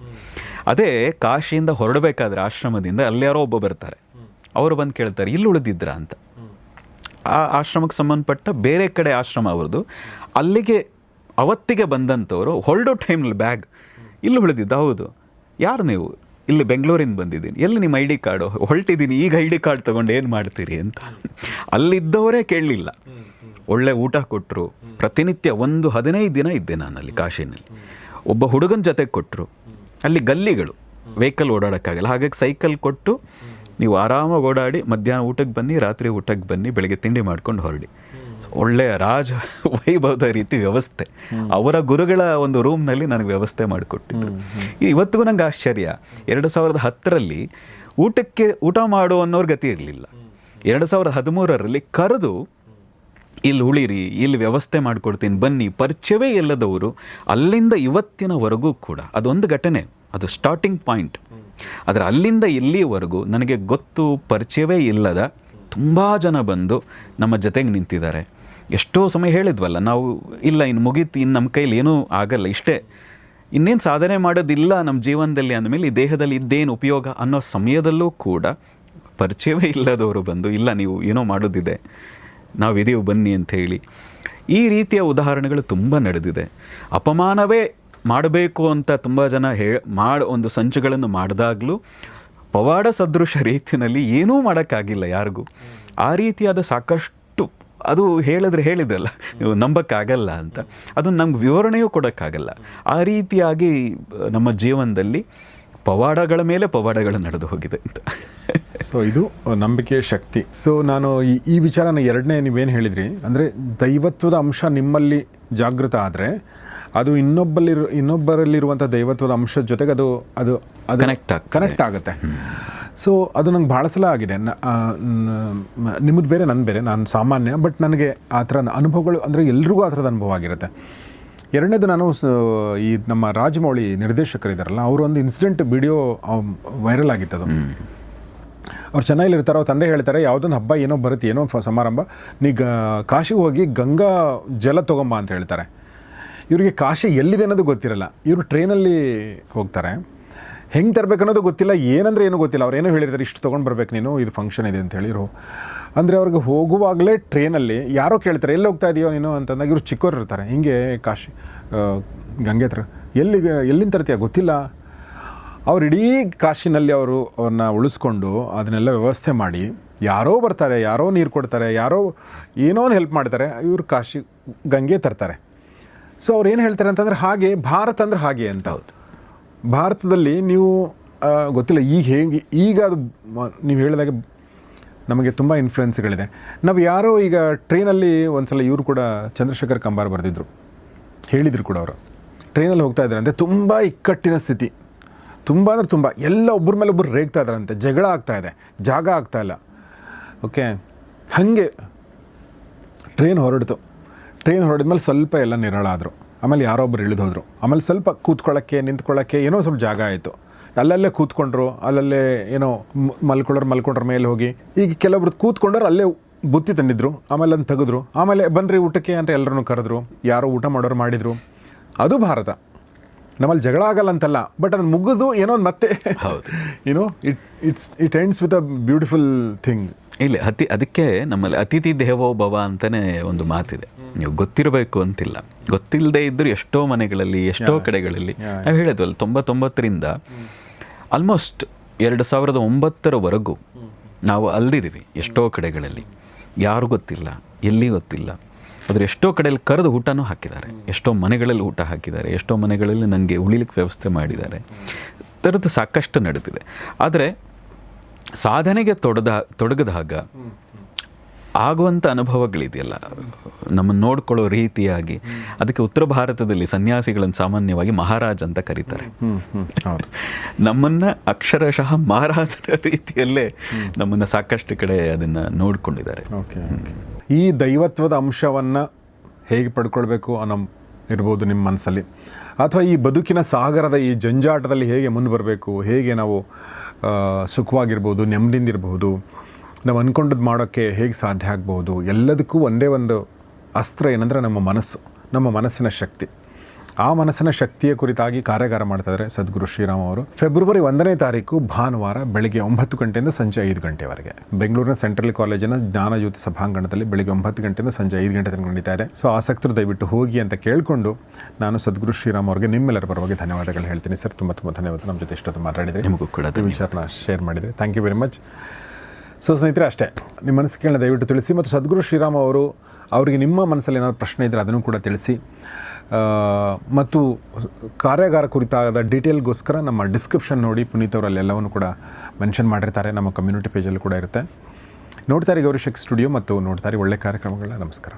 ಅದೇ ಕಾಶಿಯಿಂದ ಹೊರಡಬೇಕಾದ್ರೆ ಆಶ್ರಮದಿಂದ ಅಲ್ಲಿ ಯಾರೋ ಒಬ್ಬ ಬರ್ತಾರೆ, ಅವರು ಬಂದು ಕೇಳ್ತಾರೆ ಇಲ್ಲಿ ಉಳಿದಿದ್ರ ಅಂತ. ಆ ಆಶ್ರಮಕ್ಕೆ ಸಂಬಂಧಪಟ್ಟ ಬೇರೆ ಕಡೆ ಆಶ್ರಮ ಅವ್ರದ್ದು. ಅಲ್ಲಿಗೆ ಅವತ್ತಿಗೆ ಬಂದಂಥವ್ರು ಹೊರಡೋ ಟೈಮ್ನಲ್ಲಿ ಬ್ಯಾಗ್ ಇಲ್ಲಿ ಉಳಿದಿದ್ದ. ಹೌದು, ಯಾರು ನೀವು? ಇಲ್ಲಿ ಬೆಂಗಳೂರಿಂದ ಬಂದಿದ್ದೀನಿ. ಎಲ್ಲಿ ನಿಮ್ಮ ID ಕಾರ್ಡು? ಹೊರಟಿದ್ದೀನಿ, ಈಗ ID ಕಾರ್ಡ್ ತೊಗೊಂಡು ಏನು ಮಾಡ್ತೀರಿ ಅಂತ. ಅಲ್ಲಿದ್ದವರೇ ಕೇಳಲಿಲ್ಲ. ಒಳ್ಳೆ ಊಟ ಕೊಟ್ಟರು. ಪ್ರತಿನಿತ್ಯ ಒಂದು 15 ದಿನ ಇದ್ದೆ ನಾನಲ್ಲಿ ಕಾಶಿನಲ್ಲಿ. ಒಬ್ಬ ಹುಡುಗನ ಜೊತೆ ಕೊಟ್ಟರು. ಅಲ್ಲಿ ಗಲ್ಲಿಗಳು, ವೆಹಿಕಲ್ ಓಡಾಡೋಕ್ಕಾಗಲ್ಲ, ಹಾಗಾಗಿ ಸೈಕಲ್ ಕೊಟ್ಟು ನೀವು ಆರಾಮಾಗಿ ಓಡಾಡಿ, ಮಧ್ಯಾಹ್ನ ಊಟಕ್ಕೆ ಬನ್ನಿ, ರಾತ್ರಿ ಊಟಕ್ಕೆ ಬನ್ನಿ, ಬೆಳಗ್ಗೆ ತಿಂಡಿ ಮಾಡ್ಕೊಂಡು ಹೊರಡಿ. ಒಳ್ಳೆಯ ರಾಜ ವೈಭವದ ರೀತಿ ವ್ಯವಸ್ಥೆ. ಅವರ ಗುರುಗಳ ಒಂದು ರೂಮ್ನಲ್ಲಿ ನನಗೆ ವ್ಯವಸ್ಥೆ ಮಾಡಿಕೊಟ್ಟಿದ್ರು. ಇವತ್ತಿಗೂ ನಂಗೆ ಆಶ್ಚರ್ಯ. 2010ರಲ್ಲಿ ಊಟ ಮಾಡು ಅನ್ನೋರ ಗತಿ ಇರಲಿಲ್ಲ. 2013ರಲ್ಲಿ ಕರೆದು ಇಲ್ಲಿ ಉಳಿರಿ, ಇಲ್ಲಿ ವ್ಯವಸ್ಥೆ ಮಾಡಿಕೊಡ್ತೀನಿ ಬನ್ನಿ, ಪರಿಚಯವೇ ಇಲ್ಲದವರು ಅಲ್ಲಿಂದ ಇವತ್ತಿನವರೆಗೂ ಕೂಡ. ಅದೊಂದು ಘಟನೆ, ಅದು ಸ್ಟಾರ್ಟಿಂಗ್ ಪಾಯಿಂಟ್. ಆದರೆ ಅಲ್ಲಿಂದ ಇಲ್ಲಿವರೆಗೂ ನನಗೆ ಗೊತ್ತು, ಪರಿಚಯವೇ ಇಲ್ಲದ ತುಂಬ ಜನ ಬಂದು ನಮ್ಮ ಜೊತೆಗೆ ನಿಂತಿದ್ದಾರೆ. ಎಷ್ಟೋ ಸಮಯ ಹೇಳಿದ್ವಲ್ಲ ನಾವು, ಇಲ್ಲ ಇನ್ನು ಮುಗೀತು, ಇನ್ನು ನಮ್ಮ ಕೈಲಿ ಏನೂ ಆಗಲ್ಲ, ಇಷ್ಟೇ, ಇನ್ನೇನು ಸಾಧನೆ ಮಾಡೋದಿಲ್ಲ ನಮ್ಮ ಜೀವನದಲ್ಲಿ ಅಂದಮೇಲೆ ಈ ದೇಹದಲ್ಲಿ ಇದ್ದೇನು ಉಪಯೋಗ ಅನ್ನೋ ಸಮಯದಲ್ಲೂ ಕೂಡ ಪರಿಚಯವೇ ಇಲ್ಲದವರು ಬಂದು, ಇಲ್ಲ ನೀವು ಏನೋ ಮಾಡೋದಿದೆ, ನಾವಿದೀವಿ ಬನ್ನಿ ಅಂತ ಹೇಳಿ. ಈ ರೀತಿಯ ಉದಾಹರಣೆಗಳು ತುಂಬ ನಡೆದಿದೆ. ಅಪಮಾನವೇ ಮಾಡಬೇಕು ಅಂತ ತುಂಬ ಜನ ಒಂದು ಸಂಚುಗಳನ್ನು ಮಾಡಿದಾಗಲೂ ಪವಾಡ ಸದೃಶ ರೀತಿಯಲ್ಲಿ ಏನೂ ಮಾಡೋಕ್ಕಾಗಿಲ್ಲ ಯಾರಿಗೂ. ಆ ರೀತಿಯಾದ ಸಾಕಷ್ಟು, ಅದು ಹೇಳಿದಲ್ಲ ನೀವು ನಂಬಕ್ಕಾಗಲ್ಲ ಅಂತ, ಅದನ್ನು ನಮ್ಗೆ ವಿವರಣೆಯೂ ಕೊಡೋಕ್ಕಾಗಲ್ಲ. ಆ ರೀತಿಯಾಗಿ ನಮ್ಮ ಜೀವನದಲ್ಲಿ ಪವಾಡಗಳ ಮೇಲೆ ಪವಾಡಗಳು ನಡೆದು ಹೋಗಿದೆ ಅಂತ. ಸೊ ಇದು ನಂಬಿಕೆಯ ಶಕ್ತಿ. ಸೊ ನಾನು ಈ ವಿಚಾರನ ಎರಡನೇ ನೀವೇನು ಹೇಳಿದ್ರಿ, ಅಂದರೆ ದೈವತ್ವದ ಅಂಶ ನಿಮ್ಮಲ್ಲಿ ಜಾಗೃತ ಆದರೆ ಅದು ಇನ್ನೊಬ್ಬರಲ್ಲಿರುವಂಥ ದೈವತ್ವದ ಅಂಶದ ಜೊತೆಗೆ ಅದು ಅದು ಅದು ಕನೆಕ್ಟ್ ಆಗುತ್ತೆ. ಸೊ ಅದು ನಂಗೆ ಭಾಳ ಸಲ ಆಗಿದೆ. ನಿಮ್ಮದು ಬೇರೆ, ನನ್ನ ಬೇರೆ, ನಾನು ಸಾಮಾನ್ಯ, ಬಟ್ ನನಗೆ ಆ ಥರ ಅನುಭವಗಳು, ಅಂದರೆ ಎಲ್ರಿಗೂ ಆ ಥರದ ಅನುಭವ ಆಗಿರುತ್ತೆ. ಎರಡನೇದು, ನಾನು ಈ ನಮ್ಮ ರಾಜಮೌಳಿ ನಿರ್ದೇಶಕರಿದ್ದಾರಲ್ಲ, ಅವರು ಒಂದು ಇನ್ಸಿಡೆಂಟ್ ವಿಡಿಯೋ ವೈರಲ್ ಆಗಿತ್ತದು. ಅವ್ರು ಚೆನ್ನೈಲಿರ್ತಾರೆ, ಅವ್ರ ತಂದೆ ಹೇಳ್ತಾರೆ ಯಾವುದೊಂದು ಹಬ್ಬ ಏನೋ ಬರುತ್ತೆ, ಏನೋ ಸಮಾರಂಭ, ನೀ ಕಾಶಿಗೆ ಹೋಗಿ ಗಂಗಾ ಜಲ ತೊಗೊಂಬ ಅಂತ ಹೇಳ್ತಾರೆ. ಇವರಿಗೆ ಕಾಶಿ ಎಲ್ಲಿದೆ ಅನ್ನೋದು ಗೊತ್ತಿರಲ್ಲ. ಇವರು ಟ್ರೈನಲ್ಲಿ ಹೋಗ್ತಾರೆ, ಹೆಂಗೆ ತರಬೇಕು ಅನ್ನೋದು ಗೊತ್ತಿಲ್ಲ, ಏನಂದರೆ ಏನೂ ಗೊತ್ತಿಲ್ಲ. ಅವ್ರು ಏನೋ ಹೇಳಿರ್ತಾರೆ, ಇಷ್ಟು ತೊಗೊಂಡು ಬರ್ಬೇಕು ನೀನು, ಇದು ಫಂಕ್ಷನ್ ಇದೆ ಅಂತ ಹೇಳಿರು. ಅಂದರೆ ಅವ್ರಿಗೆ ಹೋಗುವಾಗಲೇ ಟ್ರೈನಲ್ಲಿ ಯಾರೋ ಕೇಳ್ತಾರೆ, ಎಲ್ಲಿ ಹೋಗ್ತಾ ಇದೆಯೋ ನೀನು ಅಂತಂದಾಗ, ಇವರು ಚಿಕ್ಕವ್ರು ಇರ್ತಾರೆ, ಹಿಂಗೆ ಕಾಶಿ ಗಂಗೆ ಹತ್ರ, ಎಲ್ಲಿಂದ ತರ್ತೀಯ ಗೊತ್ತಿಲ್ಲ. ಅವ್ರು ಇಡೀ ಕಾಶಿನಲ್ಲಿ ಅವ್ರನ್ನ ಉಳಿಸ್ಕೊಂಡು ಅದನ್ನೆಲ್ಲ ವ್ಯವಸ್ಥೆ ಮಾಡಿ, ಯಾರೋ ಬರ್ತಾರೆ, ಯಾರೋ ನೀರು ಕೊಡ್ತಾರೆ, ಯಾರೋ ಏನೋ ಒಂದು ಹೆಲ್ಪ್ ಮಾಡ್ತಾರೆ, ಇವರು ಕಾಶಿ ಗಂಗೆ ತರ್ತಾರೆ. ಸೊ ಅವ್ರು ಏನು ಹೇಳ್ತಾರೆ ಅಂತಂದರೆ, ಹಾಗೆ ಭಾರತ ಅಂದರೆ ಹಾಗೆ ಅಂತ. ಹೌದು, ಭಾರತದಲ್ಲಿ ನೀವು ಗೊತ್ತಿಲ್ಲ ಈಗ ಅದು ನೀವು ಹೇಳಿದಾಗ ನಮಗೆ ತುಂಬ ಇನ್ಫ್ಲುಯೆನ್ಸ್ಗಳಿದೆ. ನಾವು ಯಾರೋ ಈಗ ಟ್ರೈನಲ್ಲಿ ಒಂದು ಸಲ ಇವರು ಕೂಡ ಚಂದ್ರಶೇಖರ್ ಕಂಬಾರ್ ಬರೆದಿದ್ರು, ಹೇಳಿದರು ಕೂಡ, ಅವರು ಟ್ರೈನಲ್ಲಿ ಹೋಗ್ತಾ ಇದ್ದಾರಂತೆ, ತುಂಬ ಇಕ್ಕಟ್ಟಿನ ಸ್ಥಿತಿ, ತುಂಬ ಅಂದರೆ ತುಂಬ, ಎಲ್ಲ ಒಬ್ಬರ ಮೇಲೆ ಒಬ್ಬರು ರೇಗ್ತಾ ಇದ್ದಾರಂತೆ, ಜಗಳ ಆಗ್ತಾಯಿದೆ, ಜಾಗ ಆಗ್ತಾಯಿಲ್ಲ. ಓಕೆ, ಹಾಗೆ ಟ್ರೈನ್ ಹೊರಡಿದ್ಮೇಲೆ ಸ್ವಲ್ಪ ಎಲ್ಲ ನಿರಾಳಾದರು. ಆಮೇಲೆ ಯಾರೋ ಒಬ್ಬರು ಇಳಿದೋದ್ರು. ಆಮೇಲೆ ಸ್ವಲ್ಪ ಕೂತ್ಕೊಳ್ಳೋಕ್ಕೆ ನಿಂತ್ಕೊಳ್ಳೋಕ್ಕೆ ಏನೋ ಸ್ವಲ್ಪ ಜಾಗ ಆಯಿತು. ಅಲ್ಲಲ್ಲೇ ಕೂತ್ಕೊಂಡ್ರು, ಅಲ್ಲಲ್ಲೇ ಏನೋ ಮಲ್ಕೊಂಡ್ರ ಮೇಲೆ ಹೋಗಿ, ಈಗ ಕೆಲವೊಬ್ರು ಕೂತ್ಕೊಂಡ್ರು, ಅಲ್ಲೇ ಬುತ್ತಿ ತಂದಿದ್ರು, ಆಮೇಲೆ ಅದನ್ನು ತೆಗೆದ್ರು, ಆಮೇಲೆ ಬನ್ನಿರಿ ಊಟಕ್ಕೆ ಅಂತ ಎಲ್ಲರನ್ನೂ ಕರೆದ್ರು, ಯಾರೋ ಊಟ ಮಾಡೋರು ಮಾಡಿದರು. ಅದು ಭಾರತ. ನಮ್ಮಲ್ಲಿ ಜಗಳ ಆಗಲ್ಲ ಅಂತಲ್ಲ, ಬಟ್ ಅದನ್ನು ಮುಗಿದು ಏನೋ ಮತ್ತೆ ಏನೋ it ends with a beautiful thing. ಇಲ್ಲ, ಅದಕ್ಕೆ ನಮ್ಮಲ್ಲಿ ಅತಿಥಿ ದೇವೋ ಭವ ಅಂತಲೇ ಒಂದು ಮಾತಿದೆ. ನೀವು ಗೊತ್ತಿರಬೇಕು ಅಂತಿಲ್ಲ, ಗೊತ್ತಿಲ್ಲದೆ ಇದ್ದರೂ ಎಷ್ಟೋ ಮನೆಗಳಲ್ಲಿ, ಎಷ್ಟೋ ಕಡೆಗಳಲ್ಲಿ ನಾವು ಹೇಳಿದ್ವಲ್ಲ, 99ರಿಂದ ಆಲ್ಮೋಸ್ಟ್ 2009ರವರೆಗೂ ನಾವು ಅಲ್ದಿದ್ದೀವಿ ಎಷ್ಟೋ ಕಡೆಗಳಲ್ಲಿ. ಯಾರು ಗೊತ್ತಿಲ್ಲ, ಎಲ್ಲಿ ಗೊತ್ತಿಲ್ಲ, ಆದರೆ ಎಷ್ಟೋ ಕಡೆಯಲ್ಲಿ ಕರೆದು ಊಟನೂ ಹಾಕಿದ್ದಾರೆ, ಎಷ್ಟೋ ಮನೆಗಳಲ್ಲಿ ಊಟ ಹಾಕಿದ್ದಾರೆ, ಎಷ್ಟೋ ಮನೆಗಳಲ್ಲಿ ನನಗೆ ಉಳಿಲಿಕ್ಕೆ ವ್ಯವಸ್ಥೆ ಮಾಡಿದ್ದಾರೆ. ಥರದ್ದು ಸಾಕಷ್ಟು ನಡೆದಿದೆ. ಆದರೆ ಸಾಧನೆಗೆ ತೊಡಗಿದಾಗ ಆಗುವಂಥ ಅನುಭವಗಳಿದೆಯಲ್ಲ, ನಮ್ಮನ್ನು ನೋಡ್ಕೊಳ್ಳೋ ರೀತಿಯಾಗಿ, ಅದಕ್ಕೆ ಉತ್ತರ ಭಾರತದಲ್ಲಿ ಸನ್ಯಾಸಿಗಳನ್ನು ಸಾಮಾನ್ಯವಾಗಿ ಮಹಾರಾಜ್ ಅಂತ ಕರೀತಾರೆ. ಹೌದು. ನಮ್ಮನ್ನು ಅಕ್ಷರಶಃ ಮಹಾರಾಜರ ರೀತಿಯಲ್ಲೇ ನಮ್ಮನ್ನು ಸಾಕಷ್ಟು ಕಡೆ ಅದನ್ನು ನೋಡ್ಕೊಂಡಿದ್ದಾರೆ. ಓಕೆ. ಈ ದೈವತ್ವದ ಅಂಶವನ್ನು ಹೇಗೆ ಪಡ್ಕೊಳ್ಬೇಕು ಅನ್ನೋ ಇರ್ಬೋದು ನಿಮ್ಮ ಮನಸ್ಸಲ್ಲಿ, ಅಥವಾ ಈ ಬದುಕಿನ ಸಾಗರದ ಈ ಜಂಜಾಟದಲ್ಲಿ ಹೇಗೆ ಮುಂದೆ ಬರಬೇಕು, ಹೇಗೆ ನಾವು ಸುಖವಾಗಿರ್ಬೋದು, ನೆಮ್ಮದಿಯಿಂದಿರ್ಬೋದು, ನಾವು ಅಂದ್ಕೊಂಡದ್ದು ಮಾಡೋಕ್ಕೆ ಹೇಗೆ ಸಾಧ್ಯ ಆಗ್ಬೋದು, ಎಲ್ಲದಕ್ಕೂ ಒಂದೇ ಒಂದು ಅಸ್ತ್ರ ಏನಂದರೆ ನಮ್ಮ ಮನಸ್ಸು, ನಮ್ಮ ಮನಸ್ಸಿನ ಶಕ್ತಿ. ಆ ಮನಸ್ಸಿನ ಶಕ್ತಿಯ ಕುರಿತಾಗಿ ಕಾರ್ಯಾಗಾರ ಮಾಡ್ತಾಯಿದ್ದಾರೆ ಸದ್ಗುರು ಶ್ರೀರಾಮ್ ಅವರು. ಫೆಬ್ರವರಿ 1ನೇ ತಾರೀಕು ಭಾನುವಾರ ಬೆಳಗ್ಗೆ 9 ಗಂಟೆಯಿಂದ ಸಂಜೆ 5 ಗಂಟೆವರೆಗೆ ಬೆಂಗಳೂರಿನ ಸೆಂಟ್ರಲ್ ಕಾಲೇಜಿನ ಜ್ಞಾನಜ್ಯೋತಿ ಸಭಾಂಗಣದಲ್ಲಿ ಬೆಳಗ್ಗೆ 9 ಗಂಟೆಯಿಂದ ಸಂಜೆ 5 ಗಂಟೆ ತನಕ ನಡೀತಾ ಇದೆ. ಸೊ ಆಸಕ್ತರು ದಯವಿಟ್ಟು ಹೋಗಿ ಅಂತ ಕೇಳಿಕೊಂಡು ನಾನು ಸದ್ಗುರು ಶ್ರೀರಾಮ್ ಅವರಿಗೆ ನಿಮ್ಮೆಲ್ಲರ ಪರವಾಗಿ ಧನ್ಯವಾದಗಳು ಹೇಳ್ತೀನಿ. ಸರ್, ತುಂಬ ಧನ್ಯವಾದ. ನಮ್ಮ ಜೊತೆ ಇಷ್ಟೊತ್ತು ಮಾತಾಡಿದರೆ, ನಿಮಗೂ ಕೂಡ ವಿಚಾರನ ಶೇರ್ ಮಾಡಿದರೆ, thank you very much. So ಸ್ನೇಹಿತರೆ, ಅಷ್ಟೇ ನಿಮ್ಮ ಮನಸ್ಸಿಗೆ ದಯವಿಟ್ಟು ತಿಳಿಸಿ, ಮತ್ತು ಸದ್ಗುರು ಶ್ರೀರಾಮ್ ಅವರು ಅವರಿಗೆ ನಿಮ್ಮ ಮನಸ್ಸಲ್ಲಿ ಏನಾದರೂ ಪ್ರಶ್ನೆ ಇದ್ದರೆ ಅದನ್ನು ಕೂಡ ತಿಳಿಸಿ. ಮತ್ತು ಕಾರ್ಯಾಗಾರ ಕುರಿತಾದ ಡೀಟೇಲ್ಗೋಸ್ಕರ ನಮ್ಮ ಡಿಸ್ಕ್ರಿಪ್ಷನ್ ನೋಡಿ, ಪುನೀತ್ ಅವರಲ್ಲಿ ಎಲ್ಲವನ್ನು ಕೂಡ ಮೆನ್ಷನ್ ಮಾಡಿರ್ತಾರೆ, ನಮ್ಮ ಕಮ್ಯುನಿಟಿ ಪೇಜಲ್ಲೂ ಕೂಡ ಇರುತ್ತೆ. ನೋಡ್ತಾರೆ ಗೌರಿ ಶೆಕ್ ಸ್ಟುಡಿಯೋ ಮತ್ತು ನೋಡ್ತಾರೆ ಒಳ್ಳೆ ಕಾರ್ಯಕ್ರಮಗಳನ್ನ. ನಮಸ್ಕಾರ.